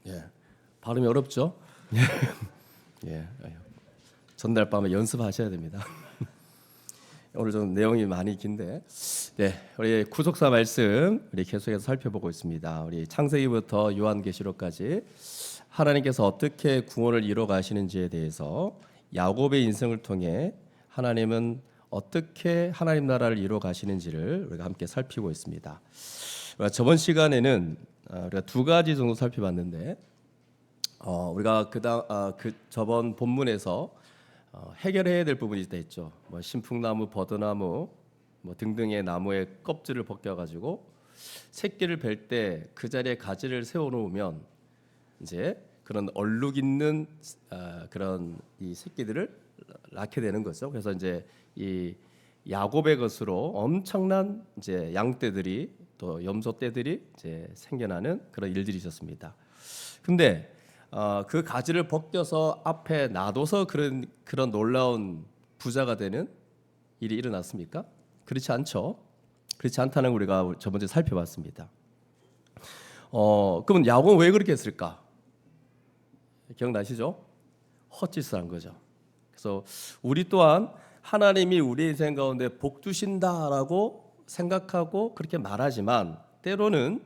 예, 발음이 어렵죠? 예, 전날 밤에 연습하셔야 됩니다. 오늘 좀 내용이 많이 긴데, 네, 우리 구속사 말씀 우리 계속해서 살펴보고 있습니다. 우리 창세기부터 요한계시록까지 하나님께서 어떻게 구원을 이뤄 가시는지에 대해서 야곱의 인생을 통해 하나님은 어떻게 하나님 나라를 이뤄 가시는지를 우리가 함께 살피고 있습니다. 저번 시간에는 우리가 두 가지 정도 살펴봤는데, 우리가 그 저번 본문에서 해결해야 될 부분이 있죠. 뭐 신풍나무, 버드나무, 뭐 등등의 나무의 껍질을 벗겨가지고 새끼를 뵐 때 그 자리에 가지를 세워놓으면 이제 그런 얼룩 있는 그런 이 새끼들을 낳게 되는 거죠. 그래서 이제 이 야곱의 것으로 엄청난 이제 양떼들이 또 염소떼들이 이제 생겨나는 그런 일들이 있었습니다. 근데 그 가지를 벗겨서 앞에 놔둬서 그런 놀라운 부자가 되는 일이 일어났습니까? 그렇지 않죠. 그렇지 않다는 걸 우리가 저번주에 살펴봤습니다. 그러면 야곱은 왜 그렇게 했을까? 기억나시죠? 헛짓을 한 거죠. 그래서 우리 또한 하나님이 우리 인생 가운데 복 주신다라고 생각하고 그렇게 말하지만 때로는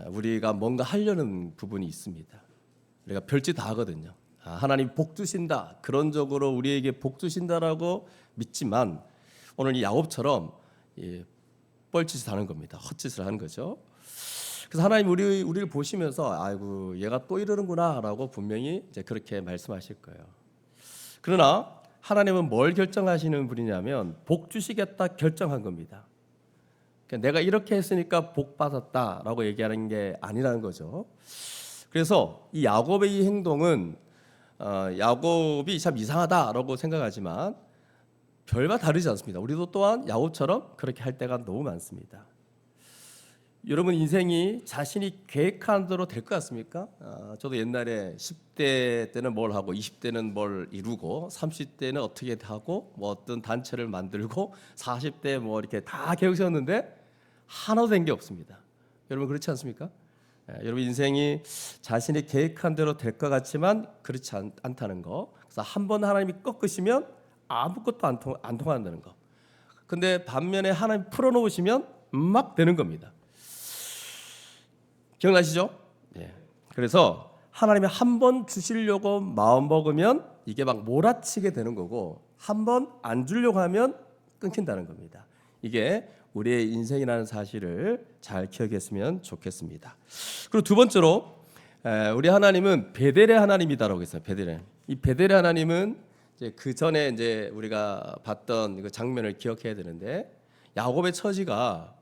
우리가 뭔가 하려는 부분이 있습니다. 우리가 별짓 다 하거든요. 하나님 복 주신다. 그런적으로 우리에게 복 주신다라고 믿지만 오늘 이 야곱처럼 뻘짓을 하는 겁니다. 헛짓을 하는 거죠. 그래서 하나님 우리를 보시면서 아이고 얘가 또 이러는구나라고 분명히 이제 그렇게 말씀하실 거예요. 그러나 하나님은 뭘 결정하시는 분이냐면 복 주시겠다 결정한 겁니다. 그러니까 내가 이렇게 했으니까 복 받았다라고 얘기하는 게 아니라는 거죠. 그래서 이 야곱의 이 행동은 야곱이 참 이상하다라고 생각하지만 별과 다르지 않습니다. 우리도 또한 야곱처럼 그렇게 할 때가 너무 많습니다. 여러분 인생이 자신이 계획한 대로 될 것 같습니까? 저도 옛날에 10대 때는 뭘 하고 20대는 뭘 이루고 30대는 어떻게 하고 뭐 어떤 단체를 만들고 40대 뭐 이렇게 다 계획 세웠는데 하나도 된 게 없습니다. 여러분 그렇지 않습니까? 여러분 인생이 자신이 계획한 대로 될 것 같지만 그렇지 않다는 거. 그래서 한번 하나님이 꺾으시면 아무것도 안 통한다는 거. 근데 반면에 하나님 풀어놓으시면 막 되는 겁니다. 기억나시죠? 네. 그래서 하나님이 한 번 주시려고 마음 먹으면 이게 막 몰아치게 되는 거고 한 번 안 주려고 하면 끊긴다는 겁니다. 이게 우리의 인생이라는 사실을 잘 기억했으면 좋겠습니다. 그리고 두 번째로 우리 하나님은 베델의 하나님이다라고 했어요. 베델의 이 베델의 하나님은 이제 그 전에 이제 우리가 봤던 그 장면을 기억해야 되는데 야곱의 처지가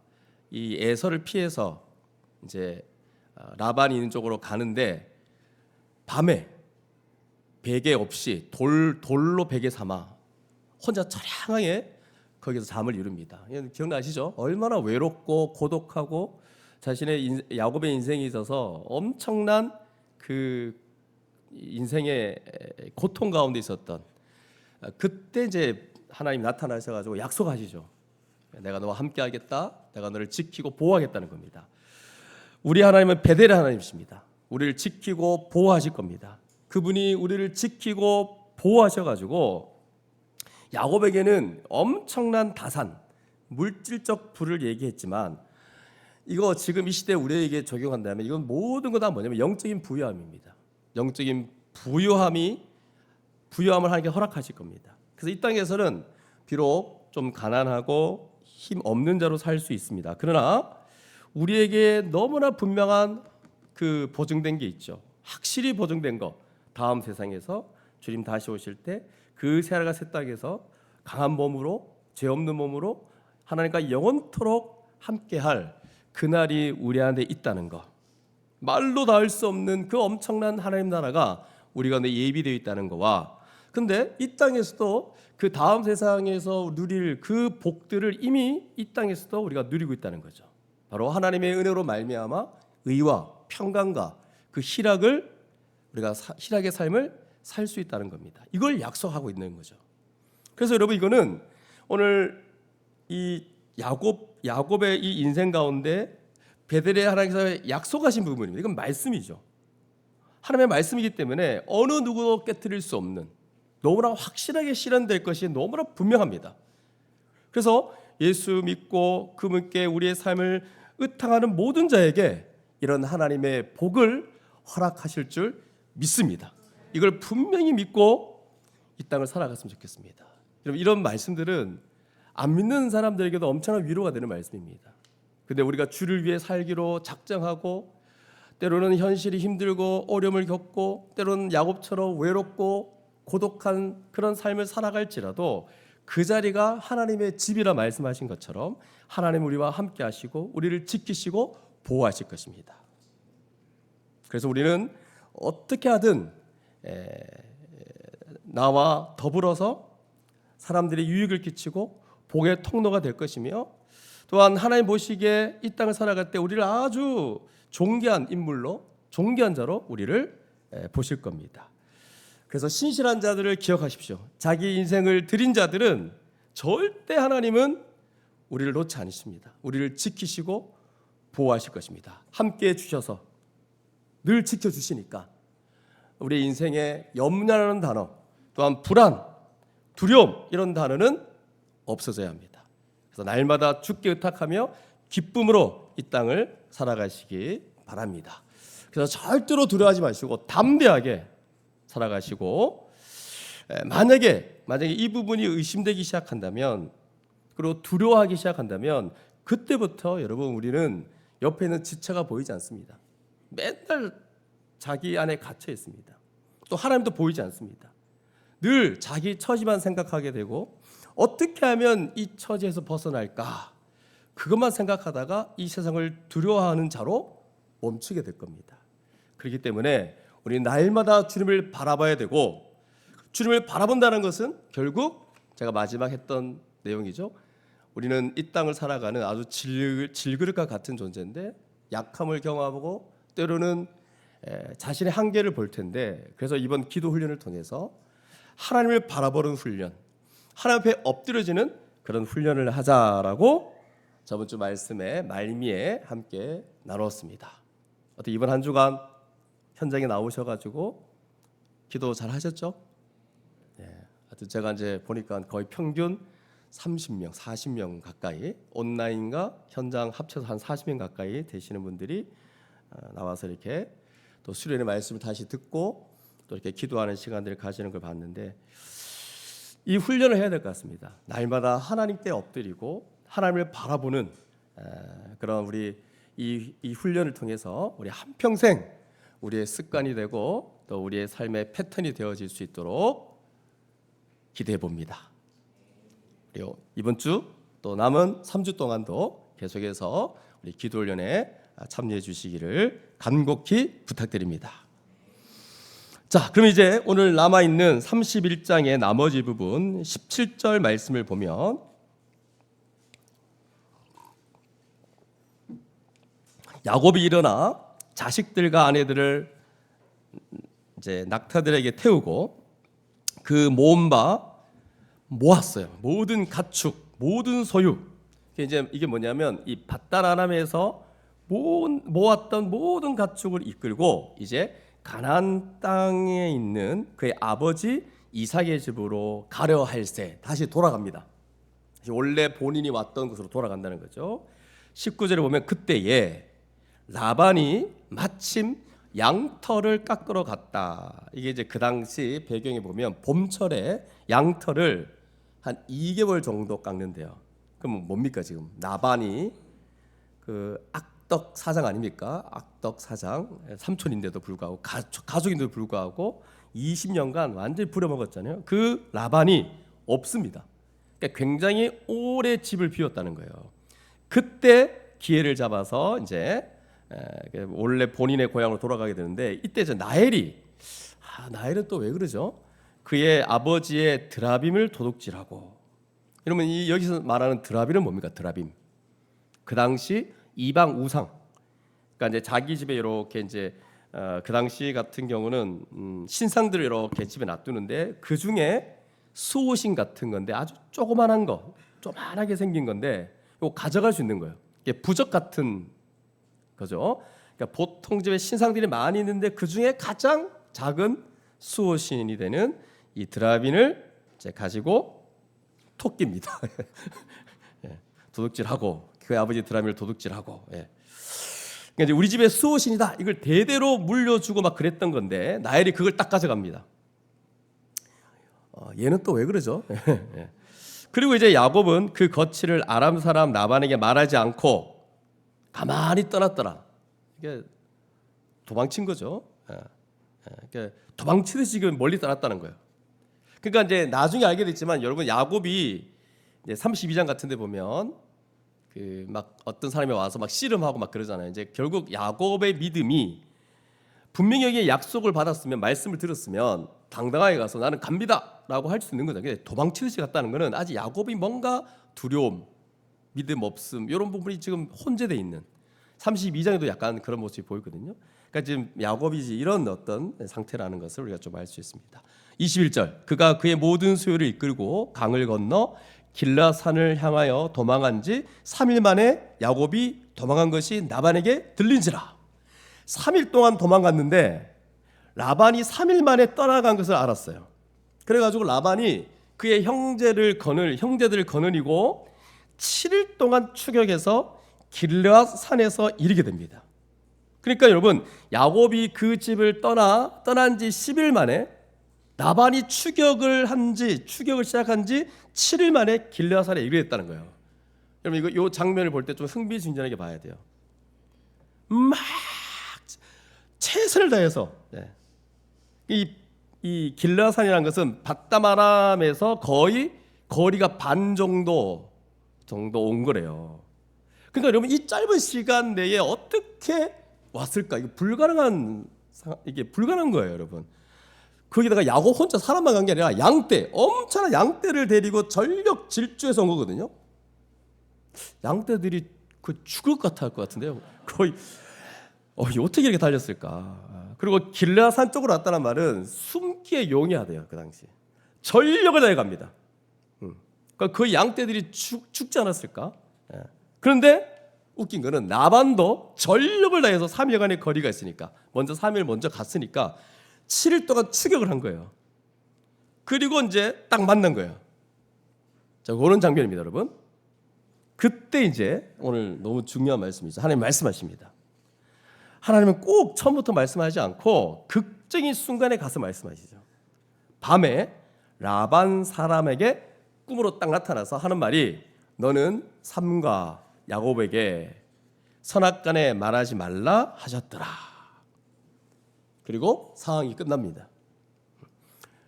이 에서를 피해서 이제 라반이 있는 쪽으로 가는데 밤에 베개 없이 돌로 베개 삼아 혼자 처량하게 거기서 잠을 이룹니다. 기억나시죠? 얼마나 외롭고 고독하고 자신의 야곱의 인생에 있어서 엄청난 그 인생의 고통 가운데 있었던 그때 이제 하나님 나타나셔가지고 약속하시죠. 내가 너와 함께하겠다. 내가 너를 지키고 보호하겠다는 겁니다. 우리 하나님은 베델의 하나님이십니다. 우리를 지키고 보호하실 겁니다. 그분이 우리를 지키고 보호하셔가지고 야곱에게는 엄청난 다산, 물질적 부를 얘기했지만 이거 지금 이 시대에 우리에게 적용한다면 이건 모든 거 다 뭐냐면 영적인 부유함입니다. 영적인 부유함을 하나님께 허락하실 겁니다. 그래서 이 땅에서는 비록 좀 가난하고 힘 없는 자로 살 수 있습니다. 그러나 우리에게 너무나 분명한 그 보증된 게 있죠. 확실히 보증된 거. 다음 세상에서 주님 다시 오실 때 그 새하늘과 새 땅에서 강한 몸으로 죄 없는 몸으로 하나님과 영원토록 함께할 그날이 우리 안에 있다는 거. 말로 닿을 수 없는 그 엄청난 하나님 나라가 우리 가운데 예비되어 있다는 거와 근데 이 땅에서도 그 다음 세상에서 누릴 그 복들을 이미 이 땅에서도 우리가 누리고 있다는 거죠. 바로 하나님의 은혜로 말미암아 의와 평강과 그 우리가 희락의 삶을 살 수 있다는 겁니다. 이걸 약속하고 있는 거죠. 그래서 여러분 이거는 오늘 이 야곱의 이 인생 가운데 베델의 하나님께서 약속하신 부분입니다. 이건 말씀이죠. 하나님의 말씀이기 때문에 어느 누구도 깨트릴 수 없는, 너무나 확실하게 실현될 것이 너무나 분명합니다. 그래서 예수 믿고 그분께 우리의 삶을 의탁하는 모든 자에게 이런 하나님의 복을 허락하실 줄 믿습니다. 이걸 분명히 믿고 이 땅을 살아갔으면 좋겠습니다. 여러분, 이런 말씀들은 안 믿는 사람들에게도 엄청난 위로가 되는 말씀입니다. 근데 우리가 주를 위해 살기로 작정하고 때로는 현실이 힘들고 어려움을 겪고 때로는 야곱처럼 외롭고 고독한 그런 삶을 살아갈지라도 그 자리가 하나님의 집이라 말씀하신 것처럼 하나님 우리와 함께 하시고 우리를 지키시고 보호하실 것입니다. 그래서 우리는 어떻게 하든 나와 더불어서 사람들이 유익을 끼치고 복의 통로가 될 것이며, 또한 하나님 보시기에 이 땅을 살아갈 때 우리를 아주 존귀한 인물로, 존귀한 자로 우리를 보실 겁니다. 그래서 신실한 자들을 기억하십시오. 자기 인생을 드린 자들은 절대 하나님은 우리를 놓지 않으십니다. 우리를 지키시고 보호하실 것입니다. 함께해 주셔서 늘 지켜주시니까 우리 인생에 염려라는 단어, 또한 불안, 두려움, 이런 단어는 없어져야 합니다. 그래서 날마다 주께 의탁하며 기쁨으로 이 땅을 살아가시기 바랍니다. 그래서 절대로 두려워하지 마시고 담대하게 살아가시고, 만약에 이 부분이 의심되기 시작한다면, 그리고 두려워하기 시작한다면, 그때부터 여러분 우리는 옆에 있는 지체가 보이지 않습니다. 맨날 자기 안에 갇혀 있습니다. 또 하나님도 보이지 않습니다. 늘 자기 처지만 생각하게 되고 어떻게 하면 이 처지에서 벗어날까, 그것만 생각하다가 이 세상을 두려워하는 자로 멈추게 될 겁니다. 그렇기 때문에 우리 날마다 주님을 바라봐야 되고, 주님을 바라본다는 것은 결국 제가 마지막 했던 내용이죠. 우리는 이 땅을 살아가는 아주 질그릇과 같은 존재인데 약함을 경험하고 때로는 자신의 한계를 볼 텐데, 그래서 이번 기도 훈련을 통해서 하나님을 바라보는 훈련, 하나님 앞에 엎드려지는 그런 훈련을 하자라고 저번 주 말씀의 말미에 함께 나눴습니다. 어떻게 이번 한 주간 현장에 나오셔가지고 기도 잘 하셨죠? 제가 이제 보니까 거의 평균 30명, 40명 가까이, 온라인과 현장 합쳐서 한 40명 가까이 되시는 분들이 나와서 이렇게 또 수련의 말씀을 다시 듣고 또 이렇게 기도하는 시간들을 가지는 걸 봤는데, 이 훈련을 해야 될 것 같습니다. 날마다 하나님께 엎드리고 하나님을 바라보는 그런 우리 이 훈련을 통해서 우리 한평생 우리의 습관이 되고 또 우리의 삶의 패턴이 되어질 수 있도록 기대해 봅니다. 그리고 이번 주 또 남은 3주 동안도 계속해서 우리 기도 훈련에 참여해 주시기를 간곡히 부탁드립니다. 자, 그럼 이제 오늘 남아 있는 31장의 나머지 부분 17절 말씀을 보면, 야곱이 일어나 자식들과 아내들을 이제 낙타들에게 태우고 그 모은 바 모았어요. 모든 가축, 모든 소유. 이게 뭐냐면 이 밧다라람에서 모았던 모든 가축을 이끌고 이제 가나안 땅에 있는 그의 아버지 이삭의 집으로 가려 할새 다시 돌아갑니다. 원래 본인이 왔던 곳으로 돌아간다는 거죠. 19절에 보면 그때에 라반이 마침 양털을 깎으러 갔다. 이게 이제 그 당시 배경에 보면 봄철에 양털을 한 2개월 정도 깎는데요. 그럼 뭡니까? 지금 라반이 그 악덕 사장 아닙니까? 악덕 사장, 삼촌인데도 불구하고 가족인데도 불구하고 20년간 완전히 부려먹었잖아요. 그 라반이 없습니다. 그러니까 굉장히 오래 집을 비웠다는 거예요. 그때 기회를 잡아서 이제 원래 본인의 고향으로 돌아가게 되는데, 이때 이제 나엘은 또 왜 그러죠? 그의 아버지의 드라빔을 도둑질하고. 그러면 여기서 말하는 드라빔은 뭡니까? 드라빔. 그 당시 이방 우상. 그러니까 이제 자기 집에 이렇게 이제 그 당시 같은 경우는 신상들을 이렇게 집에 놔두는데 그 중에 수호신 같은 건데 아주 조그만한 거, 조그만하게 생긴 건데 이거 가져갈 수 있는 거예요. 이게 부적 같은 거죠. 그러니까 보통 집에 신상들이 많이 있는데 그 중에 가장 작은 수호신이 되는 이 드라빈을 이제 가지고 토끼입니다. 예, 도둑질하고 그 아버지 드라빈을 도둑질하고. 예. 그러니까 이제 우리 집의 수호신이다. 이걸 대대로 물려주고 막 그랬던 건데 나엘이 그걸 딱 가져갑니다. 얘는 또 왜 그러죠? 예. 그리고 이제 야곱은 그 거취를 아람 사람 라반에게 말하지 않고 가만히 떠났더라. 이게 도망친 거죠. 그러니까 도망치듯이 지금 멀리 떠났다는 거예요. 그러니까 이제 나중에 알게 됐지만 여러분 야곱이 이제 32장 같은데 보면 그 막 어떤 사람이 와서 막 씨름하고 막 그러잖아요. 이제 결국 야곱의 믿음이 분명히 여기에 약속을 받았으면 말씀을 들었으면 당당하게 가서 나는 갑니다라고 할 수 있는 거죠. 근데 도망치듯이 갔다는 거는 아직 야곱이 뭔가 두려움, 믿음 없음 이런 부분이 지금 혼재돼 있는 32장에도 약간 그런 모습이 보이거든요. 그러니까 지금 야곱이 이런 어떤 상태라는 것을 우리가 좀 알 수 있습니다. 21절 그가 그의 모든 소유를 이끌고 강을 건너 길라산을 향하여 도망한 지 3일 만에 야곱이 도망한 것이 라반에게 들린지라. 3일 동안 도망갔는데 라반이 3일 만에 떠나간 것을 알았어요. 그래가지고 라반이 그의 형제들을 거느리고 7일 동안 추격해서 길라산에서 이르게 됩니다. 그러니까 여러분 야곱이 그 집을 떠난 지 10일 만에 라반이 추격을 시작한 지 7일 만에 길라산에 이르렀다는 거예요. 여러분 이 장면을 볼 때 좀 흥미진진하게 봐야 돼요. 막 최선을 다해서 이 길라산이라는 것은 밧다마람에서 거의 거리가 반 정도 온 거래요. 그러니까 여러분 이 짧은 시간 내에 어떻게 왔을까? 이게 불가능한 거예요, 여러분. 거기다가 야곱 혼자 사람만 간 게 아니라 엄청난 양떼를 데리고 전력 질주해서 온 거거든요. 양떼들이 죽을 것 같아 할 것 같은데요. 거의 어떻게 이렇게 달렸을까? 그리고 길라산 쪽으로 왔다는 말은 숨기에 용이하대요. 그 당시 전력을 다해 갑니다. 그러니까 그 양떼들이 죽지 않았을까? 그런데 웃긴 거는 라반도 전력을 다해서 3일간의 거리가 있으니까 3일 먼저 갔으니까 7일 동안 추격을 한 거예요. 그리고 이제 딱 만난 거예요. 자, 그런 장면입니다, 여러분. 그때 이제 오늘 너무 중요한 말씀이죠. 하나님 말씀하십니다. 하나님은 꼭 처음부터 말씀하지 않고 극적인 순간에 가서 말씀하시죠. 밤에 라반 사람에게 꿈으로 딱 나타나서 하는 말이 너는 삼가 야곱에게 선악간에 말하지 말라 하셨더라. 그리고 상황이 끝납니다.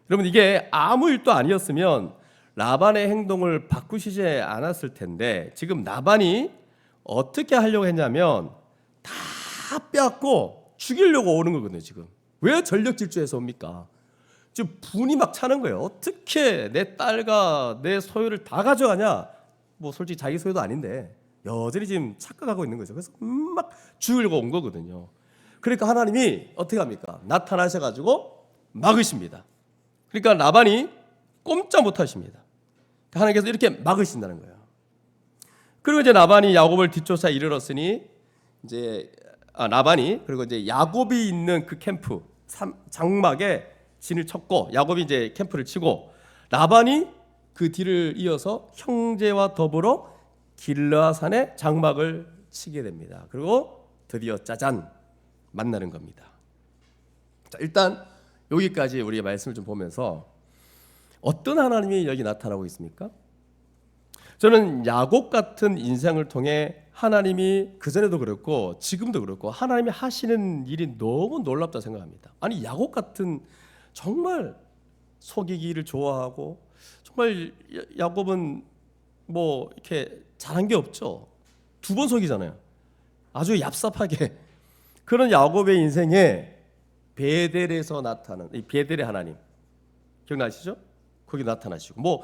여러분 이게 아무 일도 아니었으면 라반의 행동을 바꾸시지 않았을 텐데 지금 라반이 어떻게 하려고 했냐면 다 빼앗고 죽이려고 오는 거거든요. 지금 왜 전력 질주해서 옵니까? 지금 분이 막 차는 거예요. 어떻게 내 딸과 내 소유를 다 가져가냐? 뭐 솔직히 자기 소유도 아닌데 여전히 지금 착각하고 있는 거죠. 그래서 막 죽이려고 온 거거든요. 그러니까 하나님이 어떻게 합니까? 나타나셔가지고 막으십니다. 그러니까 라반이 꼼짝 못하십니다. 하나님께서 이렇게 막으신다는 거예요. 그리고 이제 라반이 야곱을 뒤쫓아 이르렀으니 이제 라반이 그리고 이제 야곱이 있는 그 캠프 장막에 진을 쳤고 야곱이 이제 캠프를 치고 라반이 그 뒤를 이어서 형제와 더불어 길라산에 장막을 치게 됩니다. 그리고 드디어 짜잔 만나는 겁니다. 자, 일단 여기까지 우리의 말씀을 좀 보면서 어떤 하나님이 여기 나타나고 있습니까? 저는 야곱 같은 인생을 통해 하나님이 그전에도 그렇고 지금도 그렇고 하나님이 하시는 일이 너무 놀랍다 생각합니다. 아니 야곱 같은 정말 속이기를 좋아하고 정말 야곱은 뭐 이렇게 잘한 게 없죠. 2번 속이잖아요. 아주 얍삽하게. 그런 야곱의 인생에 베델에서 나타나는 이 베델의 하나님 기억나시죠? 거기 나타나시고 뭐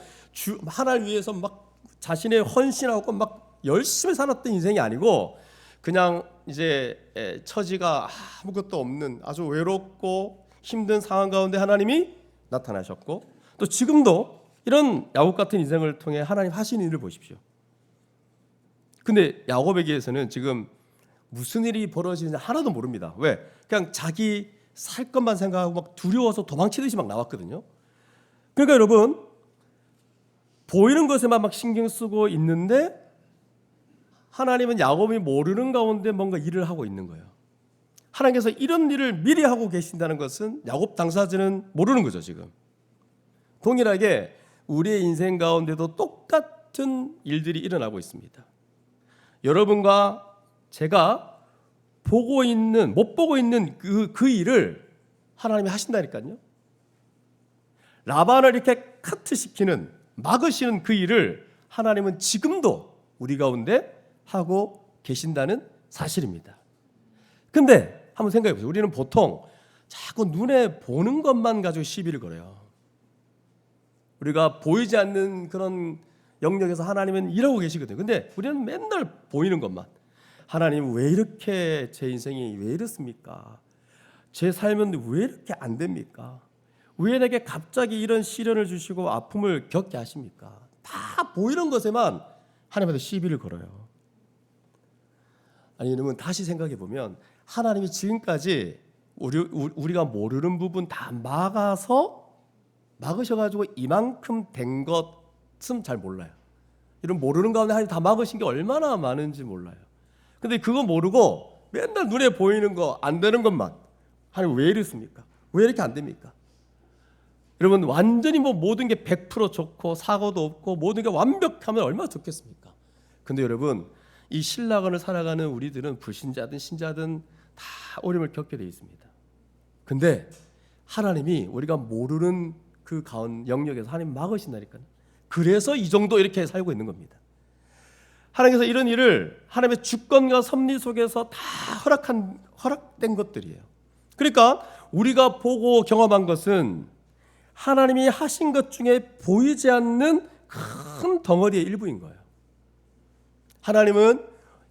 하나를 위해서 막 자신의 헌신하고 막 열심히 살았던 인생이 아니고 그냥 이제 처지가 아무것도 없는 아주 외롭고 힘든 상황 가운데 하나님이 나타나셨고 또 지금도 이런 야곱 같은 인생을 통해 하나님 하시는 일을 보십시오. 근데 야곱에게서는 지금 무슨 일이 벌어지는지 하나도 모릅니다. 왜? 그냥 자기 살 것만 생각하고 막 두려워서 도망치듯이 막 나왔거든요. 그러니까 여러분, 보이는 것에만 막 신경 쓰고 있는데 하나님은 야곱이 모르는 가운데 뭔가 일을 하고 있는 거예요. 하나님께서 이런 일을 미리 하고 계신다는 것은 야곱 당사자는 모르는 거죠. 지금 동일하게 우리의 인생 가운데도 똑같은 일들이 일어나고 있습니다. 여러분과 제가 보고 있는, 못 보고 있는 그 일을 하나님이 하신다니까요. 라반을 이렇게 카트시키는, 막으시는 그 일을 하나님은 지금도 우리 가운데 하고 계신다는 사실입니다. 근데 한번 생각해 보세요. 우리는 보통 자꾸 눈에 보는 것만 가지고 시비를 걸어요. 우리가 보이지 않는 그런 영역에서 하나님은 일하고 계시거든요. 근데 우리는 맨날 보이는 것만. 하나님 왜 이렇게 제 인생이 왜 이렇습니까? 제 삶은 왜 이렇게 안 됩니까? 왜 내게 갑자기 이런 시련을 주시고 아픔을 겪게 하십니까? 다 보이는 것에만 하나님한테 시비를 걸어요. 아니, 여러분 다시 생각해 보면 하나님이 지금까지 우리가 모르는 부분 다 막으셔가지고 이만큼 된 것은 잘 몰라요. 이런 모르는 가운데 하나님 다 막으신 게 얼마나 많은지 몰라요. 근데 그거 모르고 맨날 눈에 보이는 거, 안 되는 것만 하나님 왜 이렇습니까? 왜 이렇게 안 됩니까? 여러분 완전히 모든 게 100% 좋고 사고도 없고 모든 게 완벽하면 얼마나 좋겠습니까? 근데 여러분 이 신라건을 살아가는 우리들은 불신자든 신자든 다 어려움을 겪게 되어 있습니다. 근데 하나님이 우리가 모르는 그 가운 영역에서 하나님 막으신다니까요. 그래서 이 정도 이렇게 살고 있는 겁니다. 하나님께서 이런 일을 하나님의 주권과 섭리 속에서 다 허락된 것들이에요. 그러니까 우리가 보고 경험한 것은 하나님이 하신 것 중에 보이지 않는 큰 덩어리의 일부인 거예요. 하나님은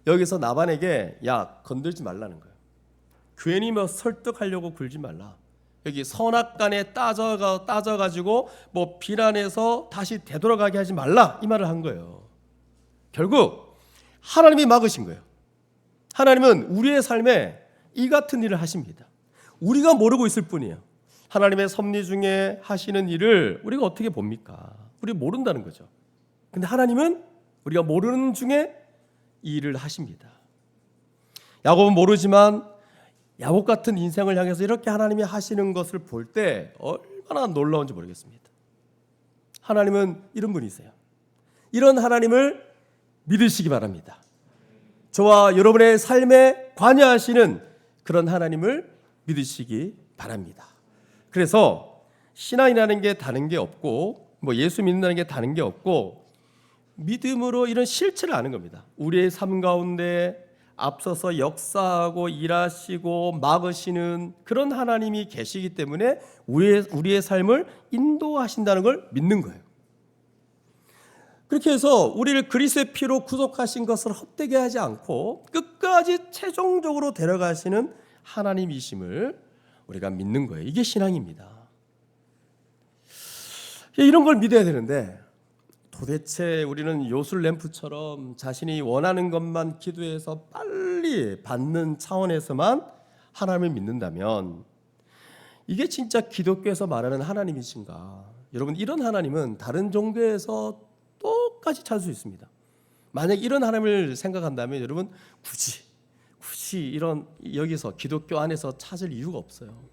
여기서 나반에게 야 건들지 말라는 거예요. 괜히 설득하려고 굴지 말라. 여기 선악간에 따져가지고 비난해서 다시 되돌아가게 하지 말라 이 말을 한 거예요. 결국 하나님이 막으신 거예요. 하나님은 우리의 삶에 이 같은 일을 하십니다. 우리가 모르고 있을 뿐이에요. 하나님의 섭리 중에 하시는 일을 우리가 어떻게 봅니까? 우리 모른다는 거죠. 근데 하나님은 우리가 모르는 중에 이 일을 하십니다. 야곱은 모르지만 야곱 같은 인생을 향해서 이렇게 하나님이 하시는 것을 볼 때 얼마나 놀라운지 모르겠습니다. 하나님은 이런 분이세요. 이런 하나님을 믿으시기 바랍니다. 저와 여러분의 삶에 관여하시는 그런 하나님을 믿으시기 바랍니다. 그래서 신앙이라는 게 다른 게 없고 예수 믿는다는 게 다른 게 없고 믿음으로 이런 실체를 아는 겁니다. 우리의 삶 가운데 앞서서 역사하고 일하시고 막으시는 그런 하나님이 계시기 때문에 우리의 삶을 인도하신다는 걸 믿는 거예요. 그렇게 해서 우리를 그리스도의 피로 구속하신 것을 헛되게 하지 않고 끝까지 최종적으로 데려가시는 하나님이심을 우리가 믿는 거예요. 이게 신앙입니다. 이런 걸 믿어야 되는데 도대체 우리는 요술램프처럼 자신이 원하는 것만 기도해서 빨리 받는 차원에서만 하나님을 믿는다면 이게 진짜 기독교에서 말하는 하나님이신가? 여러분 이런 하나님은 다른 종교에서 똑같이 찾을 수 있습니다. 만약 이런 하나님을 생각한다면 여러분 굳이 이런 여기서 기독교 안에서 찾을 이유가 없어요.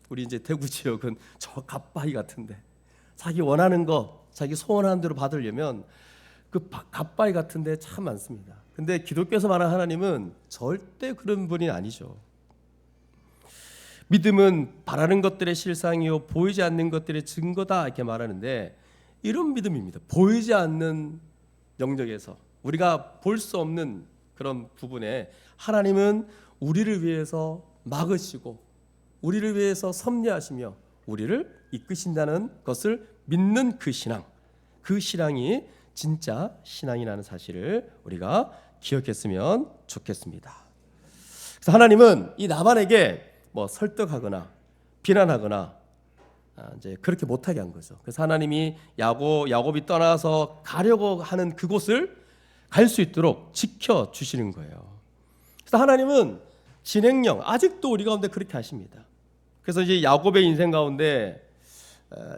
우리 이제 대구 지역은 저 갓바위 같은데 자기 원하는 거 자기 소원하는 대로 받으려면 그 갓바위 같은데 참 많습니다. 근데 기독교에서 말하는 하나님은 절대 그런 분이 아니죠. 믿음은 바라는 것들의 실상이요 보이지 않는 것들의 증거다 이렇게 말하는데 이런 믿음입니다. 보이지 않는 영역에서 우리가 볼 수 없는 그런 부분에 하나님은 우리를 위해서 막으시고 우리를 위해서 섭리하시며 우리를 이끄신다는 것을 믿는 그 신앙이 진짜 신앙이라는 사실을 우리가 기억했으면 좋겠습니다. 그래서 하나님은 이 나반에게 설득하거나 비난하거나 이제 그렇게 못하게 한 거죠. 그래서 하나님이 야곱이 떠나서 가려고 하는 그곳을 갈 수 있도록 지켜 주시는 거예요. 그래서 하나님은 진행령 아직도 우리 가운데 그렇게 하십니다. 그래서 이제 야곱의 인생 가운데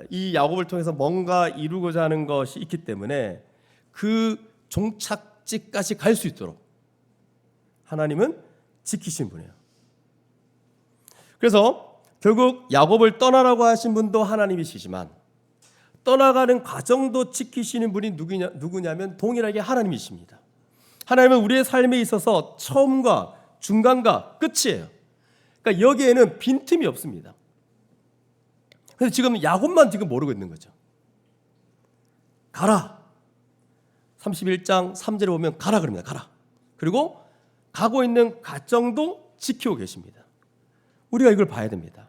이 야곱을 통해서 뭔가 이루고자 하는 것이 있기 때문에 그 종착지까지 갈 수 있도록 하나님은 지키신 분이에요. 그래서 결국 야곱을 떠나라고 하신 분도 하나님이시지만 떠나가는 과정도 지키시는 분이 누구냐면 동일하게 하나님이십니다. 하나님은 우리의 삶에 있어서 처음과 중간과 끝이에요. 그러니까 여기에는 빈틈이 없습니다. 그래서 지금 야곱만 지금 모르고 있는 거죠. 가라. 31장 3절에 보면 가라 그럽니다. 가라. 그리고 가고 있는 과정도 지키고 계십니다. 우리가 이걸 봐야 됩니다.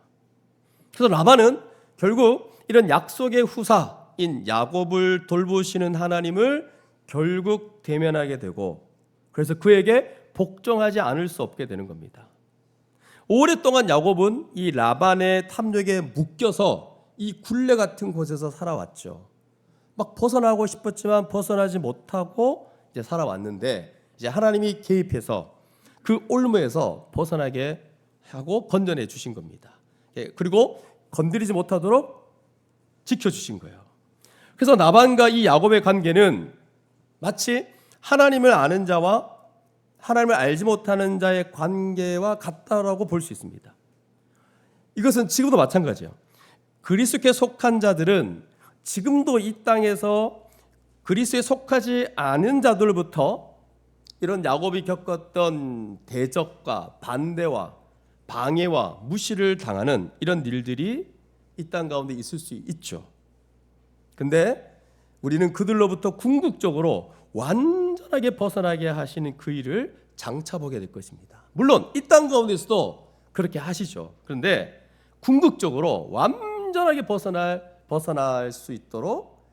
그래서 라반은 결국 이런 약속의 후사인 야곱을 돌보시는 하나님을 결국 대면하게 되고 그래서 그에게 복종하지 않을 수 없게 되는 겁니다. 오랫동안 야곱은 이 라반의 탐욕에 묶여서 이 굴레 같은 곳에서 살아왔죠. 막 벗어나고 싶었지만 벗어나지 못하고 이제 살아왔는데 이제 하나님이 개입해서 그 올무에서 벗어나게 하고 건져내 주신 겁니다. 그리고 건드리지 못하도록 지켜주신 거예요. 그래서 라반과 이 야곱의 관계는 마치 하나님을 아는 자와 하나님을 알지 못하는 자의 관계와 같다라고 볼 수 있습니다. 이것은 지금도 마찬가지예요. 그리스도께 속한 자들은 지금도 이 땅에서 그리스도에 속하지 않은 자들부터 이런 야곱이 겪었던 대적과 반대와 방해와 무시를 당하는 이런 일들이 이 땅 가운데 있을 수 있죠. 근데 우리는 그들로부터 궁극적으로 완전하게 벗어나게 하시는 그 일을 장차 보게 될 것입니다. 물론 이 땅 가운데서도 그렇게 하시죠. 그런데 궁극적으로 완전하게 벗어날 수 있도록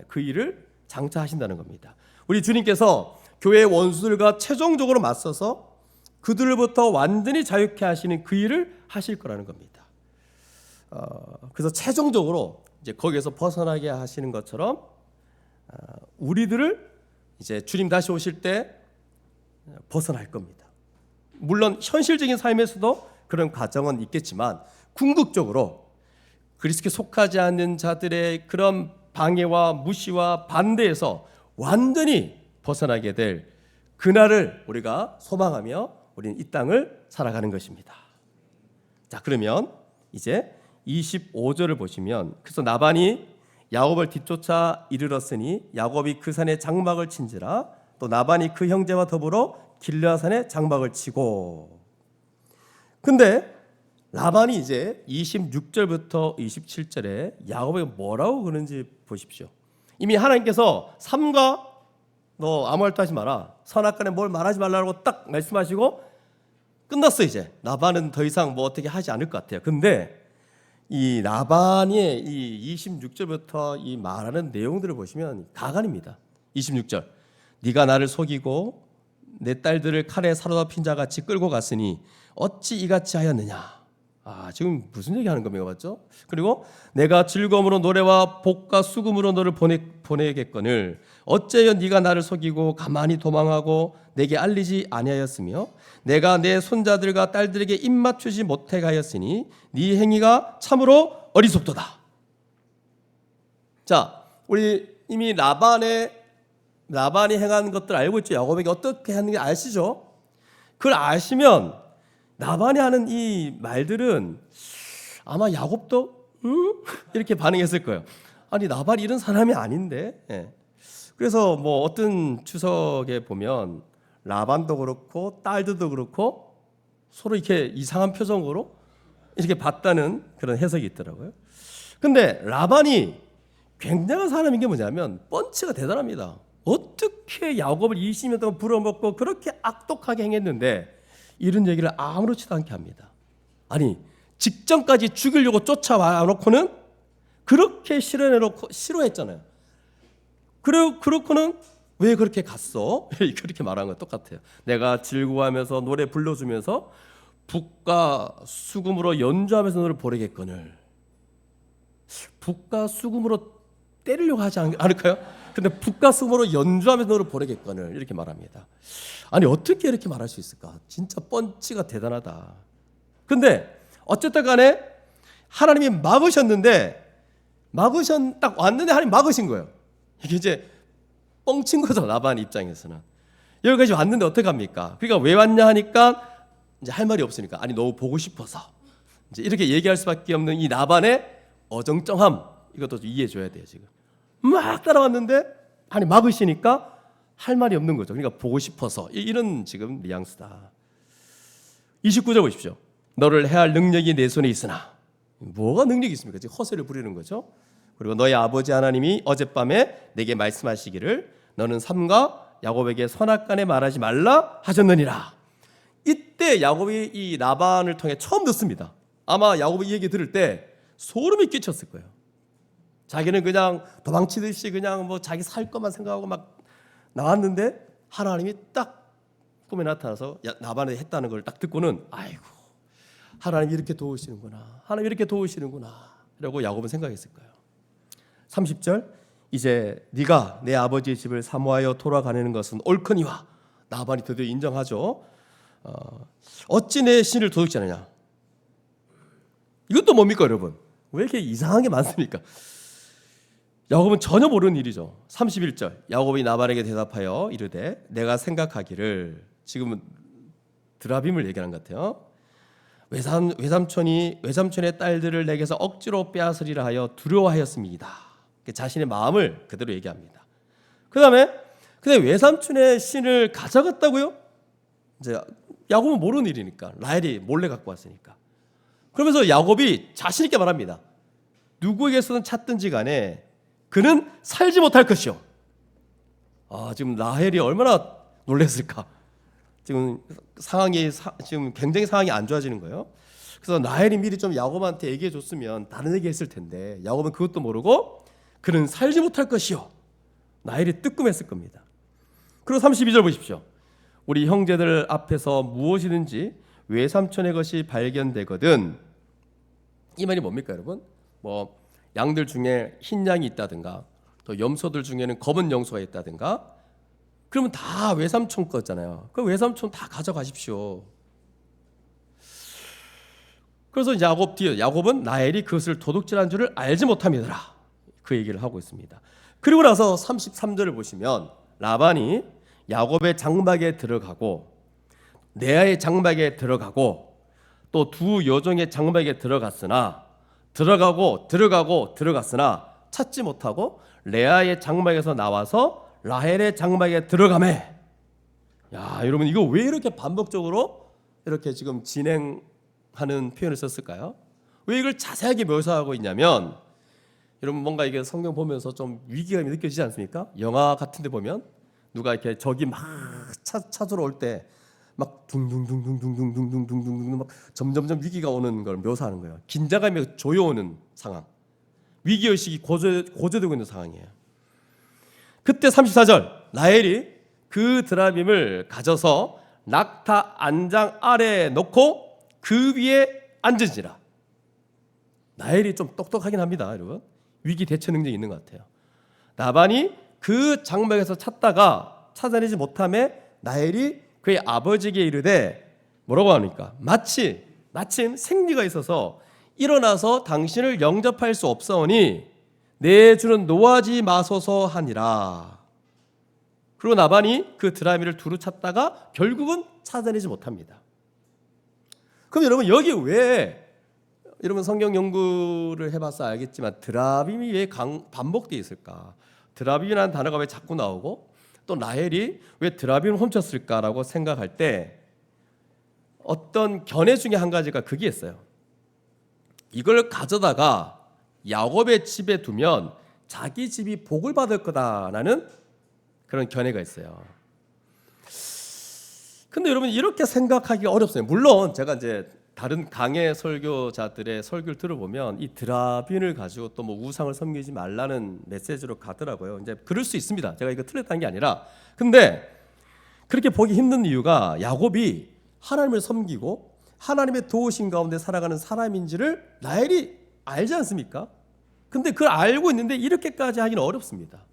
그 일을 장차 하신다는 겁니다. 우리 주님께서 교회의 원수들과 최종적으로 맞서서 그들로부터 완전히 자유케 하시는 그 일을 하실 거라는 겁니다. 그래서 최종적으로 이제 거기에서 벗어나게 하시는 것처럼 우리들을 이제 주님 다시 오실 때 벗어날 겁니다. 물론 현실적인 삶에서도 그런 과정은 있겠지만 궁극적으로 그리스도께 속하지 않는 자들의 그런 방해와 무시와 반대에서 완전히 벗어나게 될 그날을 우리가 소망하며 우리는 이 땅을 살아가는 것입니다. 자, 그러면 이제 25절을 보시면 그래서 나반이 야곱을 뒤쫓아 이르렀으니 야곱이 그 산에 장막을 친지라 또 나반이 그 형제와 더불어 길르앗산에 장막을 치고. 근데 라반이 이제 26절부터 27절에 야곱에게 뭐라고 그러는지 보십시오. 이미 하나님께서 삼가 너 아무 말도 하지 마라, 선악간에 뭘 말하지 말라고 딱 말씀하시고 끝났어. 이제 라반은 더 이상 뭐 어떻게 하지 않을 것 같아요. 근데 이 라반의 이 26절부터 이 말하는 내용들을 보시면 가관입니다. 26절 네가 나를 속이고 내 딸들을 칼에 사로잡힌 자같이 끌고 갔으니 어찌 이같이 하였느냐. 지금 무슨 얘기하는 겁니까? 맞죠? 그리고 내가 즐거움으로 노래와 복과 수금으로 너를 보내겠거늘 어째여 네가 나를 속이고 가만히 도망하고 내게 알리지 아니하였으며 내가 내 손자들과 딸들에게 입맞추지 못해 가였으니 네 행위가 참으로 어리석도다. 자, 우리 이미 라반이 행한 것들 알고 있죠. 야곱에게 어떻게 하는 게 아시죠? 그걸 아시면 라반이 하는 이 말들은 아마 야곱도 이렇게 반응했을 거예요. 아니 나발이 이런 사람이 아닌데. 그래서 뭐 어떤 추석에 보면 라반도 그렇고 딸들도 그렇고 서로 이렇게 이상한 표정으로 이렇게 봤다는 그런 해석이 있더라고요. 근데 라반이 굉장한 사람인 게 뭐냐면 펀치가 대단합니다. 어떻게 야곱을 20년 동안 부려먹고 그렇게 악독하게 행했는데 이런 얘기를 아무렇지도 않게 합니다. 아니 직전까지 죽이려고 쫓아와 놓고는 그렇게 싫어했잖아요. 그렇고는 왜 그렇게 갔어? 그렇게 말한 건 똑같아요. 내가 즐거워하면서 노래 불러주면서 북과 수금으로 연주하면서 너를 보내겠거늘. 북과 수금으로 때리려고 하지 않을까요? 근데 북가슴으로 연주하면서 너를 보내겠거늘 이렇게 말합니다. 아니 어떻게 이렇게 말할 수 있을까? 진짜 펀치가 대단하다. 근데 어쨌든 간에 하나님이 딱 왔는데 하나님 막으신 거예요. 이게 이제 뻥친 거죠. 라반 입장에서는. 여기까지 왔는데 어떡합니까? 그러니까 왜 왔냐 하니까 이제 할 말이 없으니까 아니 너무 보고 싶어서 이제 이렇게 얘기할 수밖에 없는 이 라반의 어정쩡함 이것도 좀 이해해 줘야 돼요. 지금 막 따라왔는데 아니 막으시니까 할 말이 없는 거죠. 그러니까 보고 싶어서 이런 지금 뉘앙스다. 29절 보십시오. 너를 해할 능력이 내 손에 있으나 뭐가 능력이 있습니까? 지금 허세를 부리는 거죠. 그리고 너희 아버지 하나님이 어젯밤에 내게 말씀하시기를 너는 삼가 야곱에게 선악간에 말하지 말라 하셨느니라. 이때 야곱이 이 라반을 통해 처음 듣습니다. 아마 야곱이 이 얘기 들을 때 소름이 끼쳤을 거예요. 자기는 그냥 도망치듯이 그냥 뭐 자기 살 것만 생각하고 막 나왔는데 하나님이 딱 꿈에 나타나서 라반이 했다는 걸 딱 듣고는 아이고 하나님이 이렇게 도우시는구나. 하나님이 이렇게 도우시는구나. 라고 야곱은 생각했을 거예요. 30절 이제 네가 내 아버지의 집을 사모하여 돌아가는 것은 옳거니와 라반이 드디어 인정하죠. 어찌 내 신을 도둑지 않느냐. 이것도 뭡니까 여러분? 왜 이렇게 이상한 게 많습니까? 야곱은 전혀 모르는 일이죠. 31절 야곱이 라반에게 대답하여 이르되 내가 생각하기를 지금은 드라빔을 얘기하는 것 같아요. 외삼촌의 딸들을 내게서 억지로 빼앗으리라 하여 두려워하였습니다. 자신의 마음을 그대로 얘기합니다. 그다음에 근데 외삼촌의 신을 가져갔다고요? 이제 야곱은 모르는 일이니까 라헬이 몰래 갖고 왔으니까. 그러면서 야곱이 자신 있게 말합니다. 누구에게서든 찾든지 간에 그는 살지 못할 것이요. 지금 라헬이 얼마나 놀랐을까? 지금 지금 굉장히 상황이 안 좋아지는 거예요. 그래서 라헬이 미리 좀 야곱한테 얘기해 줬으면 다른 얘기 했을 텐데 야곱은 그것도 모르고 그는 살지 못할 것이요. 라헬이 뜨끔했을 겁니다. 그리고 32절 보십시오. 우리 형제들 앞에서 무엇이든지 외삼촌의 것이 발견되거든. 이 말이 뭡니까 여러분? 뭐 양들 중에 흰 양이 있다든가 또 염소들 중에는 검은 염소가 있다든가 그러면 다 외삼촌 거잖아요. 그 외삼촌 다 가져가십시오. 그래서 야곱은 라헬이 그것을 도둑질한 줄을 알지 못함이더라. 그 얘기를 하고 있습니다. 그리고 나서 33절을 보시면 라반이 야곱의 장막에 들어가고 레아의 장막에 들어가고 또 두 여종의 장막에 들어갔으나 들어갔으나 찾지 못하고 레아의 장막에서 나와서 라헬의 장막에 들어가매. 야, 여러분 이거 왜 이렇게 반복적으로 이렇게 지금 진행하는 표현을 썼을까요? 왜 이걸 자세하게 묘사하고 있냐면 여러분 뭔가 이게 성경 보면서 좀 위기감이 느껴지지 않습니까? 영화 같은 데 보면 누가 이렇게 적이 막 찾으러 올 때 막 둥둥둥둥둥둥둥둥둥둥 막 점점점 위기가 오는 걸 묘사하는 거예요. 긴장감이 조여오는 상황. 위기의식이 고조되고 있는 상황이에요. 그때 34절 라헬이 그 드라빔을 가져서 낙타 안장 아래에 놓고 그 위에 앉으시라. 라헬이 좀 똑똑하긴 합니다, 여러분. 위기 대처 능력이 있는 것 같아요. 라반이 그 장막에서 찾다가 찾아내지 못함에 라헬이 그의 아버지에게 이르되 뭐라고 합니까? 마침 생리가 있어서 일어나서 당신을 영접할 수 없사오니 내 주는 노하지 마소서 하니라. 그리고 나반이 그 드라미를 두루 찾다가 결국은 찾아내지 못합니다. 그럼 여러분 여기 왜 여러분 성경 연구를 해봐서 알겠지만 드라빔이 왜 반복되어 있을까? 드라빔이라는 단어가 왜 자꾸 나오고 또 라헬이 왜 드라빔을 훔쳤을까라고 생각할 때 어떤 견해 중에 한 가지가 그게 있어요. 이걸 가져다가 야곱의 집에 두면 자기 집이 복을 받을 거다라는 그런 견해가 있어요. 근데 여러분 이렇게 생각하기가 어렵어요. 물론 제가 이제 다른 강해 설교자들의 설교를 들어보면 이 드라빔을 가지고 또 뭐 우상을 섬기지 말라는 메시지로 가더라고요. 이제 그럴 수 있습니다. 제가 이거 틀렸다는 게 아니라, 근데 그렇게 보기 힘든 이유가 야곱이 하나님을 섬기고 하나님의 도우신 가운데 살아가는 사람인지를 라헬이 알지 않습니까? 근데 그걸 알고 있는데 이렇게까지 하기는 어렵습니다.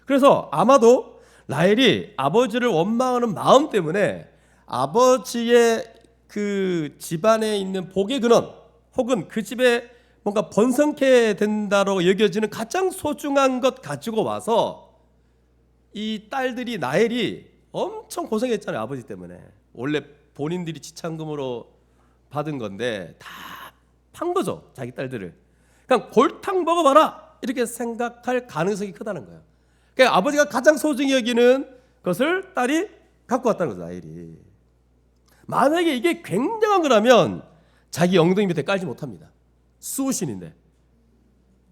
그래서 아마도 라헬이 아버지를 원망하는 마음 때문에 아버지의 그 집안에 있는 복의 근원 혹은 그 집에 뭔가 번성케 된다고 여겨지는 가장 소중한 것 가지고 와서 이 딸들이 라헬이 엄청 고생했잖아요. 아버지 때문에. 원래 본인들이 지참금으로 받은 건데 다 판 거죠. 자기 딸들을. 그냥 골탕 먹어봐라 이렇게 생각할 가능성이 크다는 거예요. 그러니까 아버지가 가장 소중히 여기는 것을 딸이 갖고 왔다는 거죠. 라헬이. 만약에 이게 굉장한 거라면 자기 엉덩이 밑에 깔지 못합니다. 수호신인데.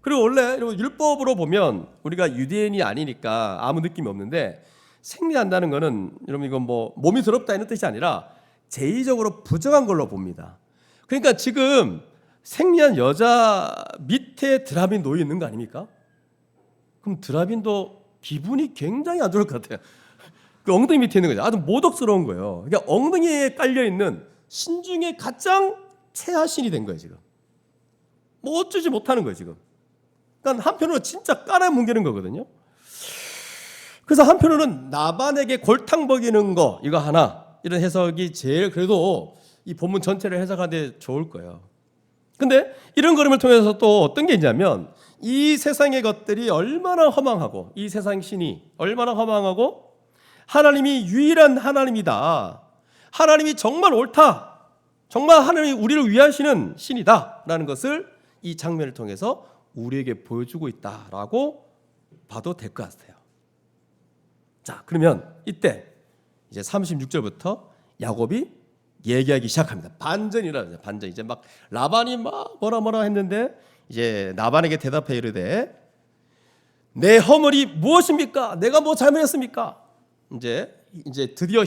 그리고 원래 율법으로 보면 우리가 유대인이 아니니까 아무 느낌이 없는데 생리한다는 거는 여러분 이건 뭐 몸이 더럽다 이런 뜻이 아니라 제의적으로 부정한 걸로 봅니다. 그러니까 지금 생리한 여자 밑에 드라빈 놓여 있는 거 아닙니까? 그럼 드라빈도 기분이 굉장히 안 좋을 것 같아요. 그 엉덩이 밑에 있는 거죠. 아주 모독스러운 거예요. 그러니까 엉덩이에 깔려 있는 신 중에 가장 최하신이 된 거예요 지금. 뭐 어쩌지 못하는 거예요 지금. 그러니까 한편으로 진짜 깔아뭉개는 거거든요. 그래서 한편으로는 나반에게 골탕 먹이는 거 이거 하나 이런 해석이 제일 그래도 이 본문 전체를 해석하는데 좋을 거예요. 근데 이런 그림을 통해서 또 어떤 게 있냐면 이 세상의 것들이 얼마나 허망하고 이 세상 신이 얼마나 허망하고 하나님이 유일한 하나님이다. 하나님이 정말 옳다. 정말 하나님이 우리를 위하시는 신이다라는 것을 이 장면을 통해서 우리에게 보여주고 있다라고 봐도 될 것 같아요. 자, 그러면 이때 이제 36절부터 야곱이 얘기하기 시작합니다. 반전이라는 반전. 이제 막 라반이 막 뭐라 했는데 이제 라반에게 대답해 이르되 내 허물이 무엇입니까? 내가 뭐 잘못했습니까? 이제 드디어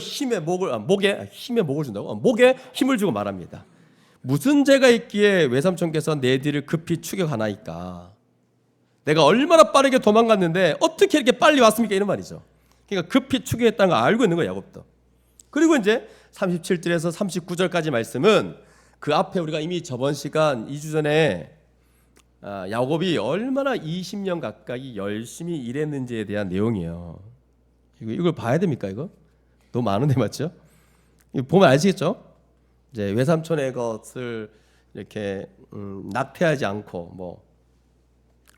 목에 힘을 준다고 목에 힘을 주고 말합니다. 무슨 죄가 있기에 외삼촌께서 내 뒤를 급히 추격하나이까? 내가 얼마나 빠르게 도망갔는데 어떻게 이렇게 빨리 왔습니까? 이런 말이죠. 그러니까 급히 추격했다는 걸 알고 있는 거예요, 야곱도. 그리고 이제 37절에서 39절까지 말씀은 그 앞에 우리가 이미 저번 시간 2주 전에 야곱이 얼마나 20년 가까이 열심히 일했는지에 대한 내용이에요. 이걸 봐야 됩니까? 이거 너무 많은데 맞죠? 이거 보면 아시겠죠? 이제 외삼촌의 것을 이렇게 낙태하지 않고 뭐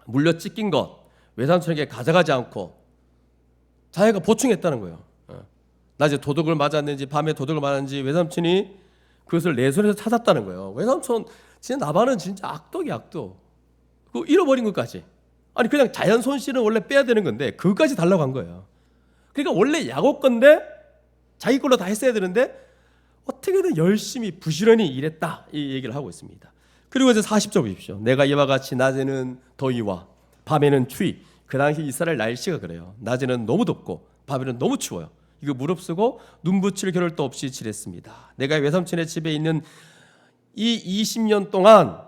물려 찢긴 것 외삼촌에게 가져가지 않고 자기가 보충했다는 거예요. 낮에 도둑을 맞았는지 밤에 도둑을 맞았는지 외삼촌이 그것을 내 손에서 찾았다는 거예요. 외삼촌 진짜 나반은 진짜 악독이 악독. 그 잃어버린 것까지. 아니 그냥 자연 손실은 원래 빼야 되는 건데 그것까지 달라고 한 거예요. 그러니까 원래 야곱 건데 자기 걸로 다 했어야 되는데 어떻게든 열심히 부지런히 일했다 이 얘기를 하고 있습니다. 그리고 이제 40절 보십시오. 내가 이와 같이 낮에는 더위와 밤에는 추위. 그 당시 이스라엘 날씨가 그래요. 낮에는 너무 덥고 밤에는 너무 추워요. 이거 무릅쓰고 눈 붙일 겨를도 없이 지냈습니다. 내가 외삼촌의 집에 있는 이 20년 동안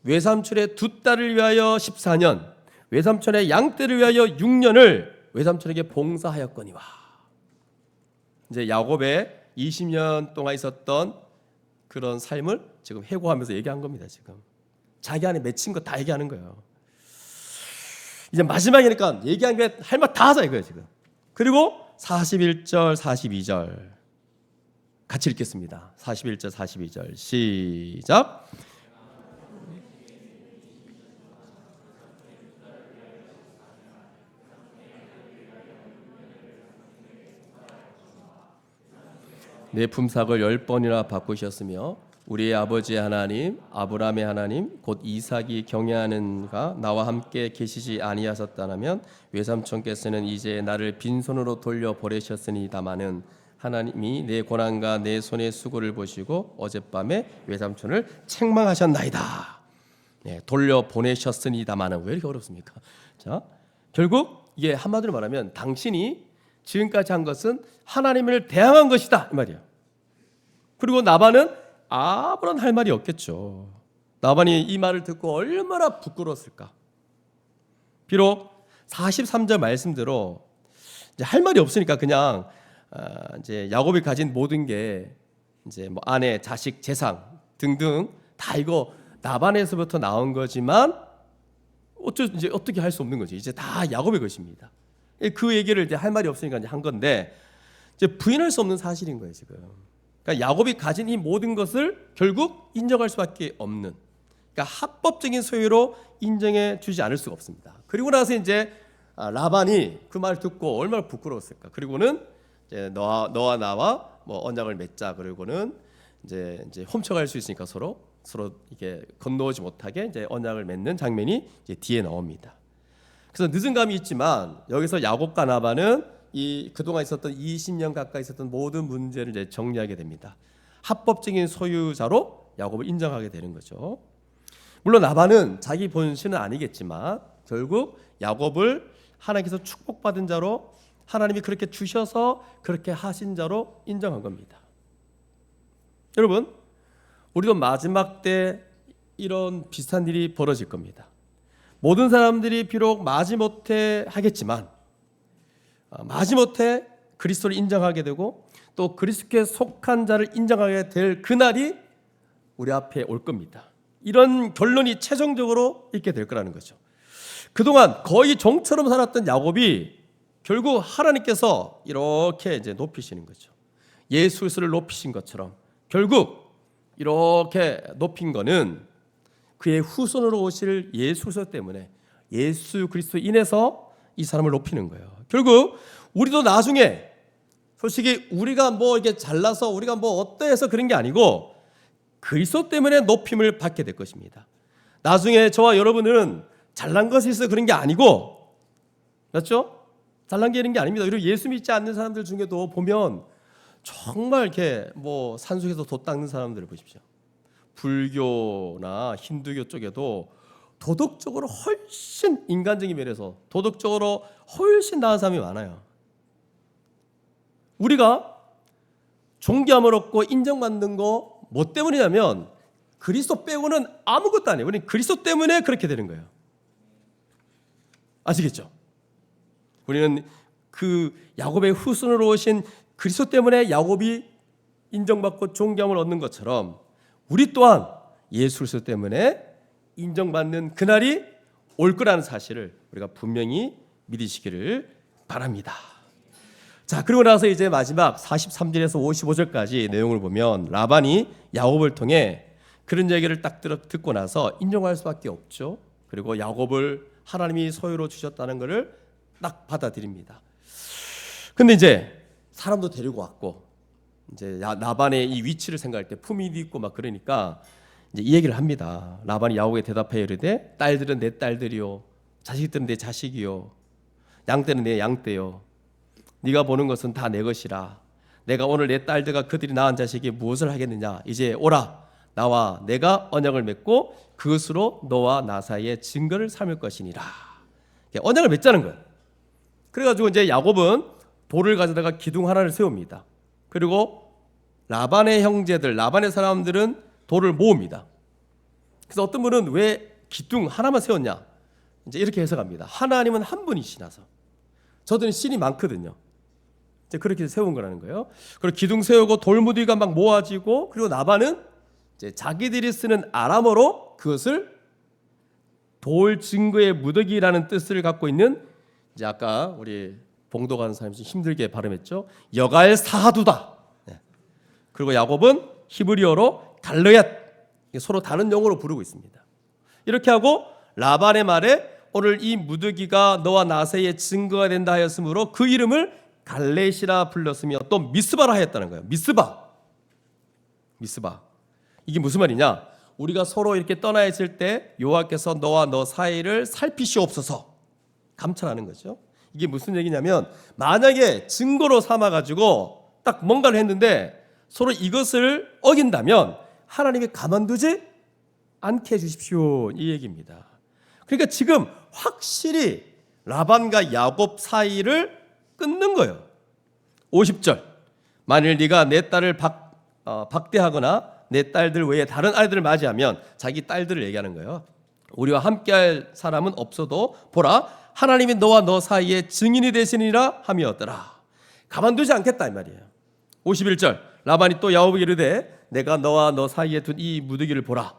외삼촌의 두 딸을 위하여 14년, 외삼촌의 양떼를 위하여 6년을 외삼촌에게 봉사하였거니와. 이제 야곱의 20년 동안 있었던 그런 삶을 지금 회고하면서 얘기한 겁니다. 지금 자기 안에 맺힌 거 다 얘기하는 거예요. 이제 마지막이니까 얘기한 게 할 말 다 하자 이거예요 지금. 그리고 41절 42절 같이 읽겠습니다. 41절 42절 시작. 내 품삯을 10번이나 바꾸셨으며 우리의 아버지의 하나님 아브라함의 하나님 곧 이삭이 경외하는가 나와 함께 계시지 아니하셨다면 외삼촌께서는 이제 나를 빈손으로 돌려보내셨으니다마는 하나님이 내 고난과 내 손의 수고를 보시고 어젯밤에 외삼촌을 책망하셨나이다. 네, 돌려보내셨으니다마는 왜 이렇게 어렵습니까? 자, 결국 이게 한마디로 말하면 당신이 지금까지 한 것은 하나님을 대항한 것이다 이 말이에요. 그리고 나반은 아무런 할 말이 없겠죠. 나반이 이 말을 듣고 얼마나 부끄러웠을까. 비록 43절 말씀대로 이제 할 말이 없으니까 그냥 이제 야곱이 가진 모든 게 이제 뭐 아내, 자식, 재산 등등 다 이거 나반에서부터 나온 거지만 이제 어떻게 할 수 없는 거지. 이제 다 야곱의 것입니다. 그 얘기를 이제 할 말이 없으니까 이제 한 건데, 이제 부인할 수 없는 사실인 거예요 지금. 그러니까 야곱이 가진 이 모든 것을 결국 인정할 수밖에 없는, 그러니까 합법적인 소유로 인정해 주지 않을 수가 없습니다. 그리고 나서 이제 라반이 그 말 듣고 얼마나 부끄러웠을까. 그리고는 이제 너와 나와 뭐 언약을 맺자. 그리고는 이제 훔쳐갈 수 있으니까 서로 이게 건너오지 못하게 이제 언약을 맺는 장면이 이제 뒤에 나옵니다. 그래서 늦은 감이 있지만 여기서 야곱과 라반은 이 그동안 있었던 20년 가까이 있었던 모든 문제를 이제 정리하게 됩니다. 합법적인 소유자로 야곱을 인정하게 되는 거죠. 물론 라반은 자기 본신은 아니겠지만 결국 야곱을 하나님께서 축복받은 자로, 하나님이 그렇게 주셔서 그렇게 하신 자로 인정한 겁니다. 여러분, 우리도 마지막 때 이런 비슷한 일이 벌어질 겁니다. 모든 사람들이 비록 마지못해 하겠지만 마지못해 그리스도를 인정하게 되고 또 그리스도께 속한 자를 인정하게 될 그날이 우리 앞에 올 겁니다. 이런 결론이 최종적으로 있게 될 거라는 거죠. 그동안 거의 종처럼 살았던 야곱이 결국 하나님께서 이렇게 이제 높이시는 거죠. 예수 그리스도를 높이신 것처럼 결국 이렇게 높인 거는 그의 후손으로 오실 예수 그리스도 때문에, 예수 그리스도 인해서 이 사람을 높이는 거예요. 결국 우리도 나중에 솔직히 우리가 뭐 이렇게 잘나서 우리가 뭐 어때서 그런 게 아니고 그리스도 때문에 높임을 받게 될 것입니다. 나중에 저와 여러분들은 잘난 것이 있어 그런 게 아니고, 맞죠? 잘난 게 이런 게 아닙니다. 그리고 예수 믿지 않는 사람들 중에도 보면 정말 이렇게 뭐 산속에서 돛 닦는 사람들을 보십시오. 불교나 힌두교 쪽에도 도덕적으로 훨씬 인간적인 면에서 도덕적으로 훨씬 나은 사람이 많아요. 우리가 존귀함을 얻고 인정받는 거 뭐 때문이냐면 그리스도 빼고는 아무것도 아니에요. 우리는 그리스도 때문에 그렇게 되는 거예요. 아시겠죠? 우리는 그 야곱의 후손으로 오신 그리스도 때문에 야곱이 인정받고 존귀함을 얻는 것처럼 우리 또한 예수 그리스도 때문에 인정받는 그날이 올 거라는 사실을 우리가 분명히 믿으시기를 바랍니다. 자, 그리고 나서 이제 마지막 43절에서 55절까지 내용을 보면 라반이 야곱을 통해 그런 얘기를 딱 듣고 나서 인정할 수밖에 없죠. 그리고 야곱을 하나님이 소유로 주셨다는 것을 딱 받아들입니다. 근데 이제 사람도 데리고 왔고 이제 라반의 이 위치를 생각할 때 품위도 있고 막 그러니까 이제 이 얘기를 합니다. 라반이 야곱에게 대답하여 이르되 딸들은 내 딸들이요 자식들은 내 자식이요 양떼는 내 양떼요 네가 보는 것은 다 내 것이라. 내가 오늘 내 딸들과 그들이 낳은 자식이 무엇을 하겠느냐. 이제 오라. 나와 내가 언약을 맺고 그것으로 너와 나 사이에 증거를 삼을 것이니라. 언약을 맺자는 거예요. 그래가지고 이제 야곱은 돌을 가져다가 기둥 하나를 세웁니다. 그리고 라반의 형제들, 라반의 사람들은 돌을 모읍니다. 그래서 어떤 분은 왜 기둥 하나만 세웠냐? 이제 이렇게 해석합니다. 하나님은 한 분이시나서 저들은 신이 많거든요. 이제 그렇게 세운 거라는 거예요. 그리고 기둥 세우고 돌무디가 막 모아지고, 그리고 라반은 이제 자기들이 쓰는 아람어로 그것을 돌 증거의 무더기라는 뜻을 갖고 있는, 이제 아까 우리 봉독하는 사람이 좀 힘들게 발음했죠. 여갈 사하두다. 그리고 야곱은 히브리어로 갈르얏, 서로 다른 용어로 부르고 있습니다. 이렇게 하고 라반의 말에 오늘 이 무더기가 너와 나 사이에 증거가 된다 하였으므로 그 이름을 갈렛이라 불렀으며 또 미스바라 하였다는 거예요. 미스바. 이게 무슨 말이냐? 우리가 서로 이렇게 떠나 있을 때 여호와께서 너와 너 사이를 살피시옵소서 감찰하는 거죠. 이게 무슨 얘기냐면 만약에 증거로 삼아가지고 딱 뭔가를 했는데 서로 이것을 어긴다면 하나님이 가만두지 않게 해주십시오, 이 얘기입니다. 그러니까 지금 확실히 라반과 야곱 사이를 끊는 거예요. 50절. 만일 네가 내 딸을 박대하거나 내 딸들 외에 다른 아이들을 맞이하면, 자기 딸들을 얘기하는 거예요. 우리와 함께할 사람은 없어도 보라 하나님이 너와 너 사이에 증인이 되시니라 함이었더라. 가만두지 않겠다 이 말이에요. 51절. 라반이 또 야곱에게 이르되 내가 너와 너 사이에 둔 이 무더기를 보라.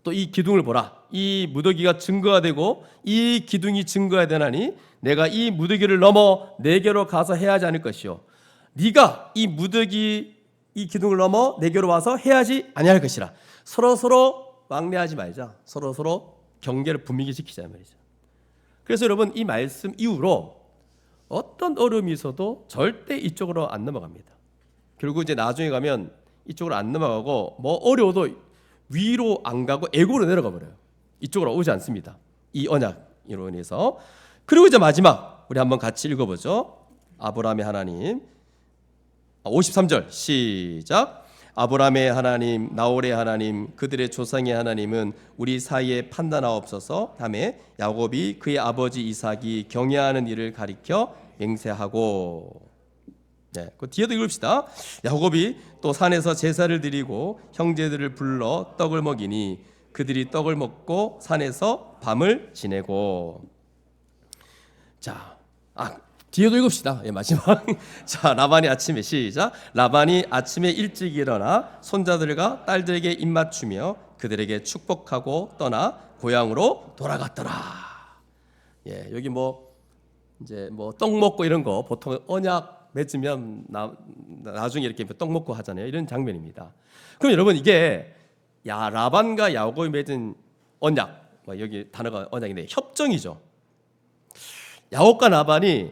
또 이 기둥을 보라. 이 무더기가 증거가 되고 이 기둥이 증거가 되나니 내가 이 무더기를 넘어 내게로 가서 해하지 않을 것이요 네가 이 무더기 이 기둥을 넘어 내게로 와서 해하지 아니할 것이라. 서로 왕래하지 말자. 서로 경계를 분명히 지키자 말이죠. 그래서 여러분 이 말씀 이후로 어떤 어려움이 있어도 절대 이쪽으로 안 넘어갑니다. 결국 이제 나중에 가면 이쪽으로 안 넘어가고 뭐 어려워도 위로 안 가고 애고로 내려가 버려요. 이쪽으로 오지 않습니다. 이 언약으로 인해서. 그리고 이제 마지막 우리 한번 같이 읽어보죠. 아브라함의 하나님 53절 시작. 아브라함의 하나님 나홀의 하나님 그들의 조상의 하나님은 우리 사이에 판단하옵소서. 다음에 야곱이 그의 아버지 이삭이 경외하는 일을 가리켜 맹세하고. 네, 그 뒤에도 읽읍시다. 야곱이 또 산에서 제사를 드리고 형제들을 불러 떡을 먹이니 그들이 떡을 먹고 산에서 밤을 지내고. 자, 뒤에도 읽읍시다. 예, 마지막. 자, 라반이 아침에 시작. 라반이 아침에 일찍 일어나 손자들과 딸들에게 입맞추며 그들에게 축복하고 떠나 고향으로 돌아갔더라. 예, 여기 이제 떡 먹고 이런 거 보통 언약 맺으면 나중에 이렇게 떡 먹고 하잖아요. 이런 장면입니다. 그럼 여러분 이게 라반과 야곱이 맺은 언약, 여기 단어가 언약인데 협정이죠. 야곱과 라반이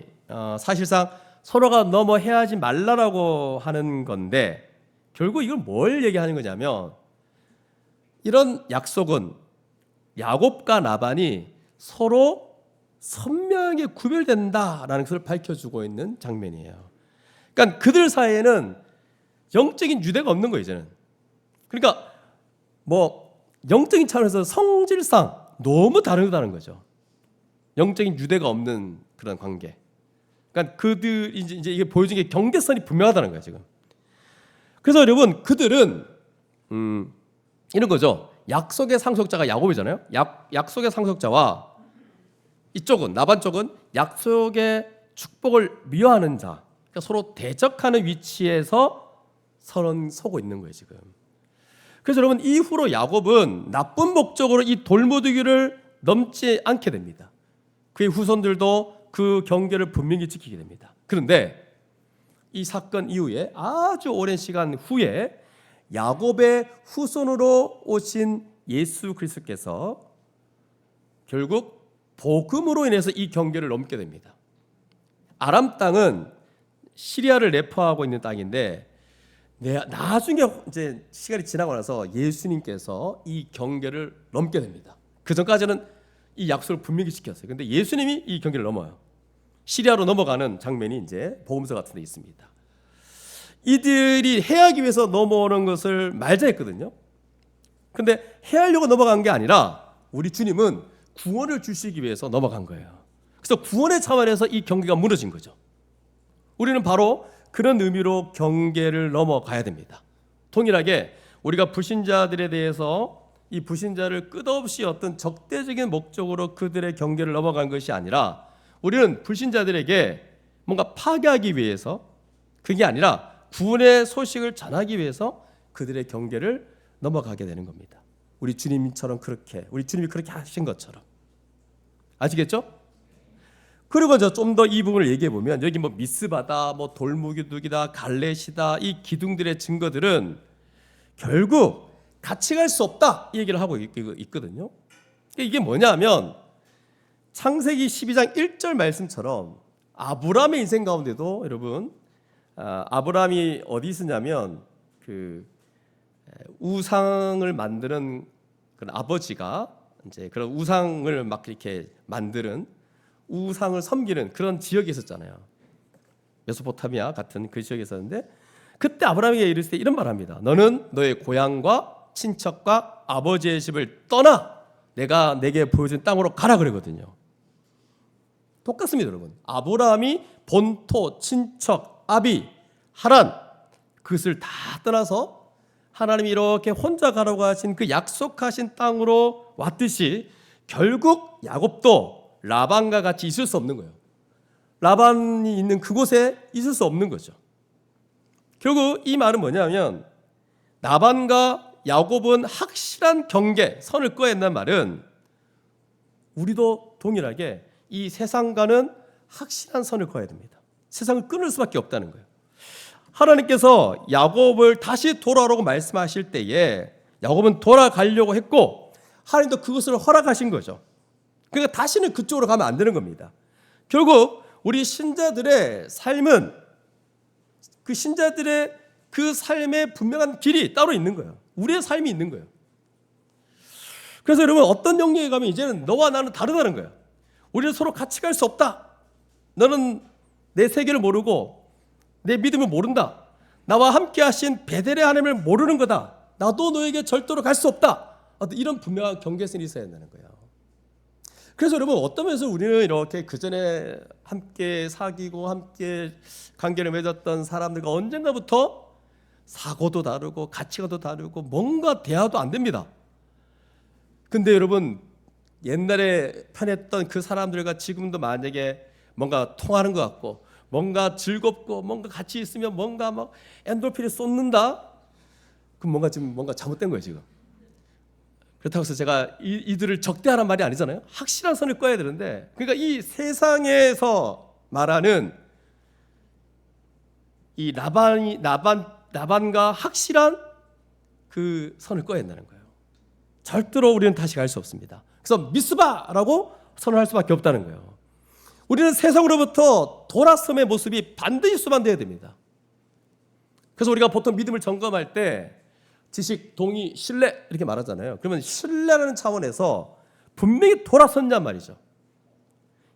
사실상 서로가 넘어 해하지 말라라고 하는 건데 결국 이걸 뭘 얘기하는 거냐면 이런 약속은 야곱과 라반이 서로 선명하게 구별된다라는 것을 밝혀주고 있는 장면이에요. 그러니까 그들 사이에는 영적인 유대가 없는 거예요. 이제는. 그러니까 영적인 차원에서 성질상 너무 다르다는 거죠. 영적인 유대가 없는 그런 관계. 그러니까 그들 이제 이게 보여준 게 경계선이 분명하다는 거예요 지금. 그래서 여러분 그들은 이런 거죠. 약속의 상속자가 야곱이잖아요. 약속의 상속자와 이쪽은 라반 쪽은 약속의 축복을 미워하는 자. 그러니까 서로 대적하는 위치에서 서로 서고 있는 거예요 지금. 그래서 여러분 이후로 야곱은 나쁜 목적으로 이 돌무더기를 넘지 않게 됩니다. 그의 후손들도 그 경계를 분명히 지키게 됩니다. 그런데 이 사건 이후에 아주 오랜 시간 후에 야곱의 후손으로 오신 예수 그리스도께서 결국 복음으로 인해서 이 경계를 넘게 됩니다. 아람 땅은 시리아를 내포하고 있는 땅인데 나중에 이제 시간이 지나고 나서 예수님께서 이 경계를 넘게 됩니다. 그 전까지는 이 약속을 분명히 지켰어요. 그런데 예수님이 이 경계를 넘어요. 시리아로 넘어가는 장면이 이제 복음서 같은 데 있습니다. 이들이 해하기 위해서 넘어오는 것을 말자 했거든요. 그런데 해하려고 넘어간 게 아니라 우리 주님은 구원을 주시기 위해서 넘어간 거예요. 그래서 구원의 차원에서 이 경계가 무너진 거죠. 우리는 바로 그런 의미로 경계를 넘어가야 됩니다. 동일하게 우리가 불신자들에 대해서 이 불신자를 끝없이 어떤 적대적인 목적으로 그들의 경계를 넘어간 것이 아니라 우리는 불신자들에게 뭔가 파괴하기 위해서 그게 아니라 구원의 소식을 전하기 위해서 그들의 경계를 넘어가게 되는 겁니다. 우리 주님이 그렇게 하신 것처럼. 아시겠죠? 그리고 좀 더 이 부분을 얘기해 보면 여기 미스바다, 돌무기둥이다, 갈렛이다 이 기둥들의 증거들은 결국 같이 갈 수 없다 이 얘기를 하고 있거든요. 이게 뭐냐면 창세기 12장 1절 말씀처럼 아브라함의 인생 가운데도 여러분 아브라함이 어디 있었냐면 그 우상을 만드는 그런 아버지가 이제 그런 우상을 막 이렇게 만드는 우상을 섬기는 그런 지역에 있었잖아요. 메소포타미아 같은 그 지역에 있었는데 그때 아브라함에게 이르실 때 이런 말합니다. 너는 너의 고향과 친척과 아버지의 집을 떠나 내가 내게 보여준 땅으로 가라 그러거든요. 똑같습니다, 여러분. 아브라함이 본토, 친척, 아비, 하란 그것을 다 떠나서 하나님이 이렇게 혼자 가라고 하신 그 약속하신 땅으로 왔듯이 결국 야곱도 라반과 같이 있을 수 없는 거예요. 라반이 있는 그곳에 있을 수 없는 거죠. 결국 이 말은 뭐냐면 라반과 야곱은 확실한 경계, 선을 꺼야 한다는 말은 우리도 동일하게 이 세상과는 확실한 선을 그어야 됩니다. 세상을 끊을 수밖에 없다는 거예요. 하나님께서 야곱을 다시 돌아오라고 말씀하실 때에 야곱은 돌아가려고 했고 하나님도 그것을 허락하신 거죠. 그러니까 다시는 그쪽으로 가면 안 되는 겁니다. 결국 우리 신자들의 삶은 그 신자들의 그 삶의 분명한 길이 따로 있는 거예요. 우리의 삶이 있는 거예요. 그래서 여러분 어떤 영역에 가면 이제는 너와 나는 다르다는 거예요. 우리는 서로 같이 갈 수 없다. 너는 내 세계를 모르고 내 믿음을 모른다. 나와 함께 하신 베델의 하나님을 모르는 거다. 나도 너에게 절대로 갈 수 없다. 이런 분명한 경계선이 있어야 한다는 거예요. 그래서 여러분 어떤 면에서 우리는 이렇게 그전에 함께 사귀고 함께 관계를 맺었던 사람들과 언젠가부터 사고도 다르고 가치관도 다르고 뭔가 대화도 안 됩니다. 근데 여러분 옛날에 편했던 그 사람들과 지금도 만약에 뭔가 통하는 것 같고 뭔가 즐겁고 뭔가 같이 있으면 뭔가 막 엔돌핀이 쏟는다? 그럼 뭔가 잘못된 거예요 지금. 그렇다고 해서 제가 이들을 적대하란 말이 아니잖아요. 확실한 선을 꺼야 되는데 그러니까 이 세상에서 말하는 이 나반과 확실한 그 선을 꺼야 된다는 거예요. 절대로 우리는 다시 갈 수 없습니다. 그래서 미스바라고 선언할 수밖에 없다는 거예요. 우리는 세상으로부터 돌아섬의 모습이 반드시 수반되어야 됩니다. 그래서 우리가 보통 믿음을 점검할 때 지식, 동의, 신뢰 이렇게 말하잖아요. 그러면 신뢰라는 차원에서 분명히 돌아섰냔 말이죠.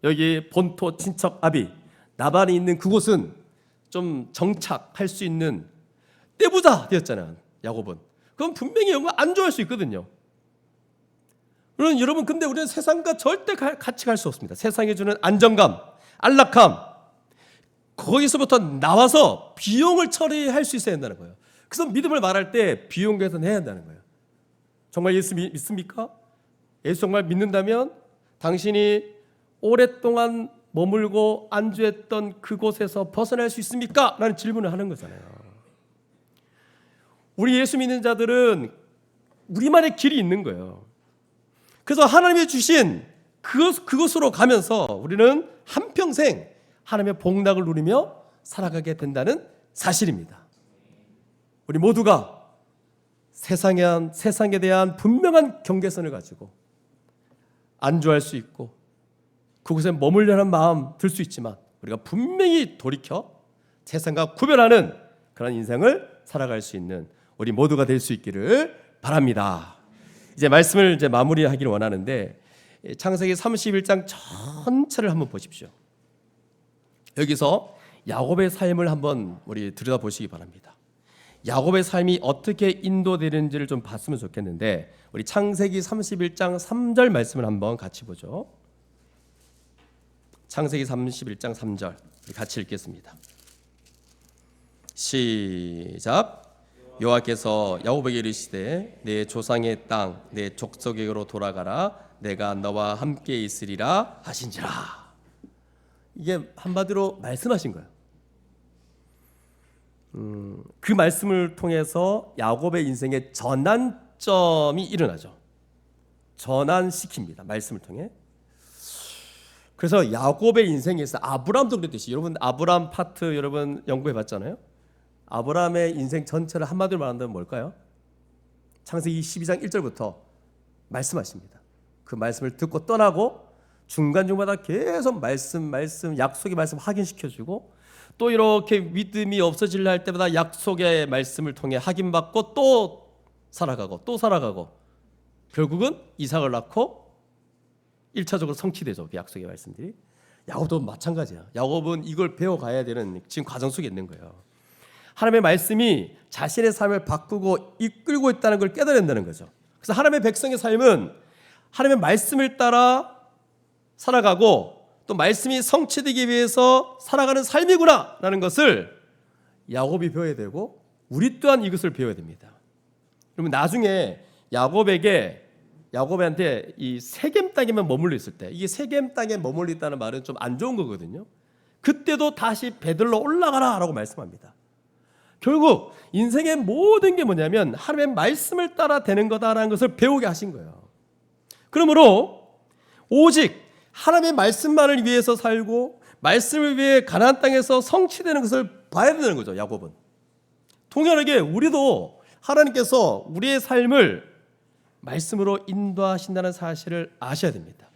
여기 본토, 친척, 아비, 나반이 있는 그곳은 좀 정착할 수 있는 떼부자 되었잖아요. 야곱은. 그럼 분명히 영과 안 좋아할 수 있거든요. 그럼 여러분 근데 우리는 세상과 절대 같이 갈 수 없습니다. 세상이 주는 안정감, 안락함 거기서부터 나와서 비용을 처리할 수 있어야 한다는 거예요. 그래서 믿음을 말할 때 비용 계산해야 한다는 거예요. 정말 예수 믿습니까? 예수 정말 믿는다면 당신이 오랫동안 머물고 안주했던 그곳에서 벗어날 수 있습니까? 라는 질문을 하는 거잖아요. 우리 예수 믿는 자들은 우리만의 길이 있는 거예요. 그래서 하나님이 주신 그것으로 가면서 우리는 한평생 하나님의 복락을 누리며 살아가게 된다는 사실입니다. 우리 모두가 세상에 대한 분명한 경계선을 가지고 안주할 수 있고 그곳에 머물려는 마음 들 수 있지만 우리가 분명히 돌이켜 세상과 구별하는 그런 인생을 살아갈 수 있는 우리 모두가 될 수 있기를 바랍니다. 이제 말씀을 마무리하기를 원하는데 창세기 31장 전체를 한번 보십시오. 여기서 야곱의 삶을 한번 우리 들여다보시기 바랍니다. 야곱의 삶이 어떻게 인도되는지를 좀 봤으면 좋겠는데 우리 창세기 31장 3절 말씀을 한번 같이 보죠. 창세기 31장 3절 같이 읽겠습니다. 시작. 여호와께서 야곱에게 이르시되 내 조상의 땅 내 족속에게로 돌아가라 내가 너와 함께 있으리라 하신지라. 이게 한마디로 말씀하신 거예요. 그 말씀을 통해서 야곱의 인생의 전환점이 일어나죠. 전환시킵니다. 말씀을 통해. 그래서 야곱의 인생에서 아브라함도 그랬듯이 여러분 아브라함 파트 여러분 연구해 봤잖아요. 아브라함의 인생 전체를 한마디로 말한다면 뭘까요? 창세기 12장 1절부터 말씀하십니다. 그 말씀을 듣고 떠나고 중간중간마다 계속 말씀 약속의 말씀 확인시켜주고 또 이렇게 믿음이 없어질라 할 때마다 약속의 말씀을 통해 확인받고 또 살아가고 결국은 이삭을 낳고 1차적으로 성취되죠. 그 약속의 말씀들이. 야곱도 마찬가지야. 야곱은 이걸 배워가야 되는 지금 과정 속에 있는 거예요. 하나님의 말씀이 자신의 삶을 바꾸고 이끌고 있다는 걸 깨달아야 된다는 거죠. 그래서 하나님의 백성의 삶은 하나님의 말씀을 따라 살아가고 또 말씀이 성취되기 위해서 살아가는 삶이구나 라는 것을 야곱이 배워야 되고 우리 또한 이것을 배워야 됩니다. 그러면 나중에 야곱한테 이 세겜 땅에만 머물러 있을 때 이게 세겜 땅에 머물러 있다는 말은 좀 안 좋은 거거든요. 그때도 다시 베들로 올라가라 라고 말씀합니다. 결국 인생의 모든 게 뭐냐면 하나님의 말씀을 따라 되는 거다라는 것을 배우게 하신 거예요. 그러므로 오직 하나님의 말씀만을 위해서 살고 말씀을 위해 가나안 땅에서 성취되는 것을 봐야 되는 거죠. 야곱은 동일하게 우리도 하나님께서 우리의 삶을 말씀으로 인도하신다는 사실을 아셔야 됩니다.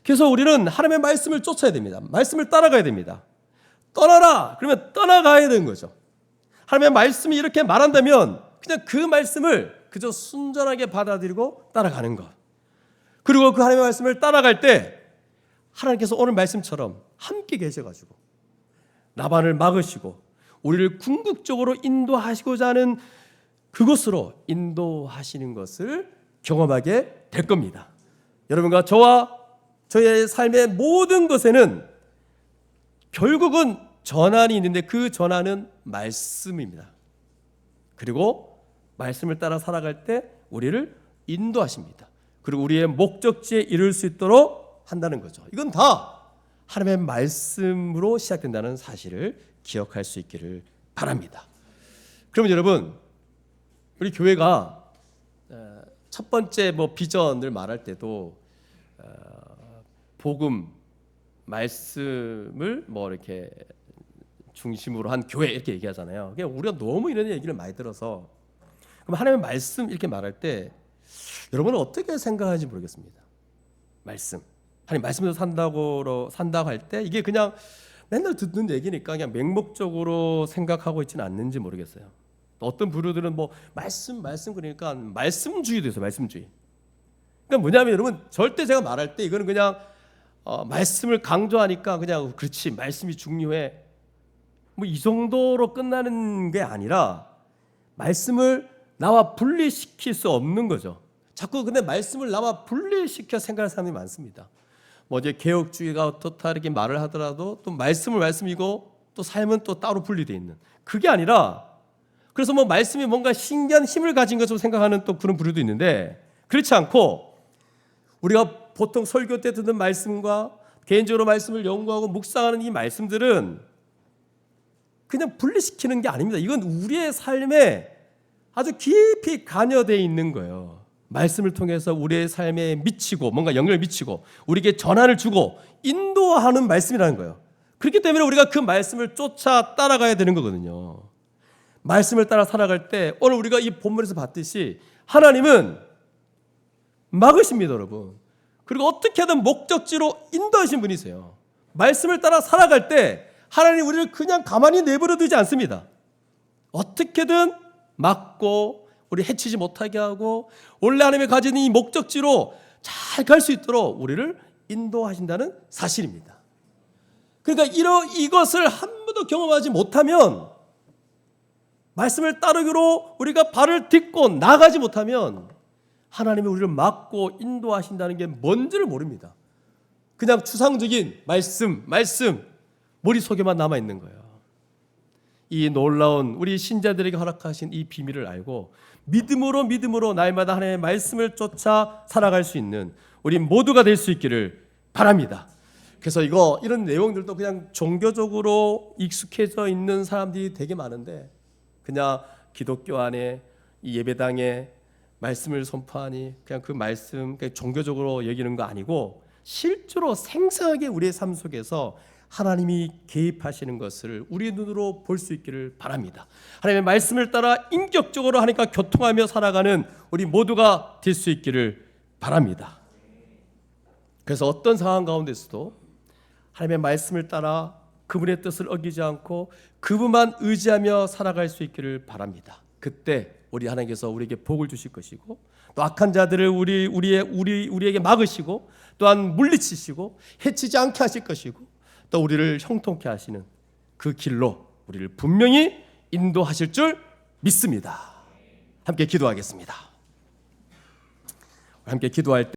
그래서 우리는 하나님의 말씀을 쫓아야 됩니다. 말씀을 따라가야 됩니다. 떠나라 그러면 떠나가야 되는 거죠. 하나님의 말씀이 이렇게 말한다면 그냥 그 말씀을 그저 순전하게 받아들이고 따라가는 것. 그리고 그 하나님의 말씀을 따라갈 때 하나님께서 오늘 말씀처럼 함께 계셔가지고 나반을 막으시고 우리를 궁극적으로 인도하시고자 하는 그곳으로 인도하시는 것을 경험하게 될 겁니다. 여러분과 저와 저의 삶의 모든 것에는 결국은 전환이 있는데 그 전환은 말씀입니다. 그리고 말씀을 따라 살아갈 때 우리를 인도하십니다. 그리고 우리의 목적지에 이룰 수 있도록 한다는 거죠. 이건 다 하나님의 말씀으로 시작된다는 사실을 기억할 수 있기를 바랍니다. 그러면 여러분, 우리 교회가 첫 번째 비전을 말할 때도 복음 말씀을 이렇게 중심으로 한 교회 이렇게 얘기하잖아요. 우리가 너무 이런 얘기를 많이 들어서 그럼 하나님의 말씀 이렇게 말할 때 여러분은 어떻게 생각하는지 모르겠습니다. 말씀, 하나님 말씀으로 산다고 할 때 이게 그냥 맨날 듣는 얘기니까 그냥 맹목적으로 생각하고 있지는 않는지 모르겠어요. 어떤 부류들은 말씀 그러니까 말씀주의도 있어요. 말씀주의. 그러니까 뭐냐면 여러분 절대 제가 말할 때 이거는 그냥 말씀을 강조하니까 그냥 그렇지 말씀이 중요해 이 정도로 끝나는 게 아니라 말씀을 나와 분리시킬 수 없는 거죠. 자꾸 근데 말씀을 나와 분리시켜 생각하는 사람이 많습니다. 이제 개혁주의가 어떻다 이렇게 말을 하더라도 또 말씀을 말씀이고 또 삶은 또 따로 분리되어 있는 그게 아니라 그래서 말씀이 뭔가 신기한 힘을 가진 것으로 생각하는 또 그런 부류도 있는데 그렇지 않고 우리가 보통 설교 때 듣는 말씀과 개인적으로 말씀을 연구하고 묵상하는 이 말씀들은 그냥 분리시키는 게 아닙니다. 이건 우리의 삶에 아주 깊이 관여되어 있는 거예요. 말씀을 통해서 우리의 삶에 미치고 뭔가 영향을 미치고 우리에게 전환을 주고 인도하는 말씀이라는 거예요. 그렇기 때문에 우리가 그 말씀을 쫓아 따라가야 되는 거거든요. 말씀을 따라 살아갈 때 오늘 우리가 이 본문에서 봤듯이 하나님은 막으십니다, 여러분. 그리고 어떻게든 목적지로 인도하신 분이세요. 말씀을 따라 살아갈 때 하나님 우리를 그냥 가만히 내버려 두지 않습니다. 어떻게든 막고 우리 해치지 못하게 하고 원래 하나님이 가진 이 목적지로 잘 갈 수 있도록 우리를 인도하신다는 사실입니다. 그러니까 이것을 한 번도 경험하지 못하면 말씀을 따르기로 우리가 발을 딛고 나가지 못하면 하나님이 우리를 막고 인도하신다는 게 뭔지를 모릅니다. 그냥 추상적인 말씀 머릿속에만 남아있는 거예요. 이 놀라운 우리 신자들에게 허락하신 이 비밀을 알고 믿음으로 날마다 하나님의 말씀을 쫓아 살아갈 수 있는 우리 모두가 될 수 있기를 바랍니다. 그래서 이런 내용들도 그냥 종교적으로 익숙해져 있는 사람들이 되게 많은데 그냥 기독교 안에 이 예배당에 말씀을 선포하니 그냥 그 말씀 그냥 종교적으로 여기는 거 아니고 실제로 생생하게 우리의 삶 속에서 하나님이 개입하시는 것을 우리 눈으로 볼 수 있기를 바랍니다. 하나님의 말씀을 따라 인격적으로 하나님과 교통하며 살아가는 우리 모두가 될 수 있기를 바랍니다. 그래서 어떤 상황 가운데서도 하나님의 말씀을 따라 그분의 뜻을 어기지 않고 그분만 의지하며 살아갈 수 있기를 바랍니다. 그때 우리 하나님께서 우리에게 복을 주실 것이고 또 악한 자들을 우리에게 막으시고 또한 물리치시고 해치지 않게 하실 것이고 또 우리를 형통케 하시는 그 길로 우리를 분명히 인도하실 줄 믿습니다. 함께 기도하겠습니다. 함께 기도할 때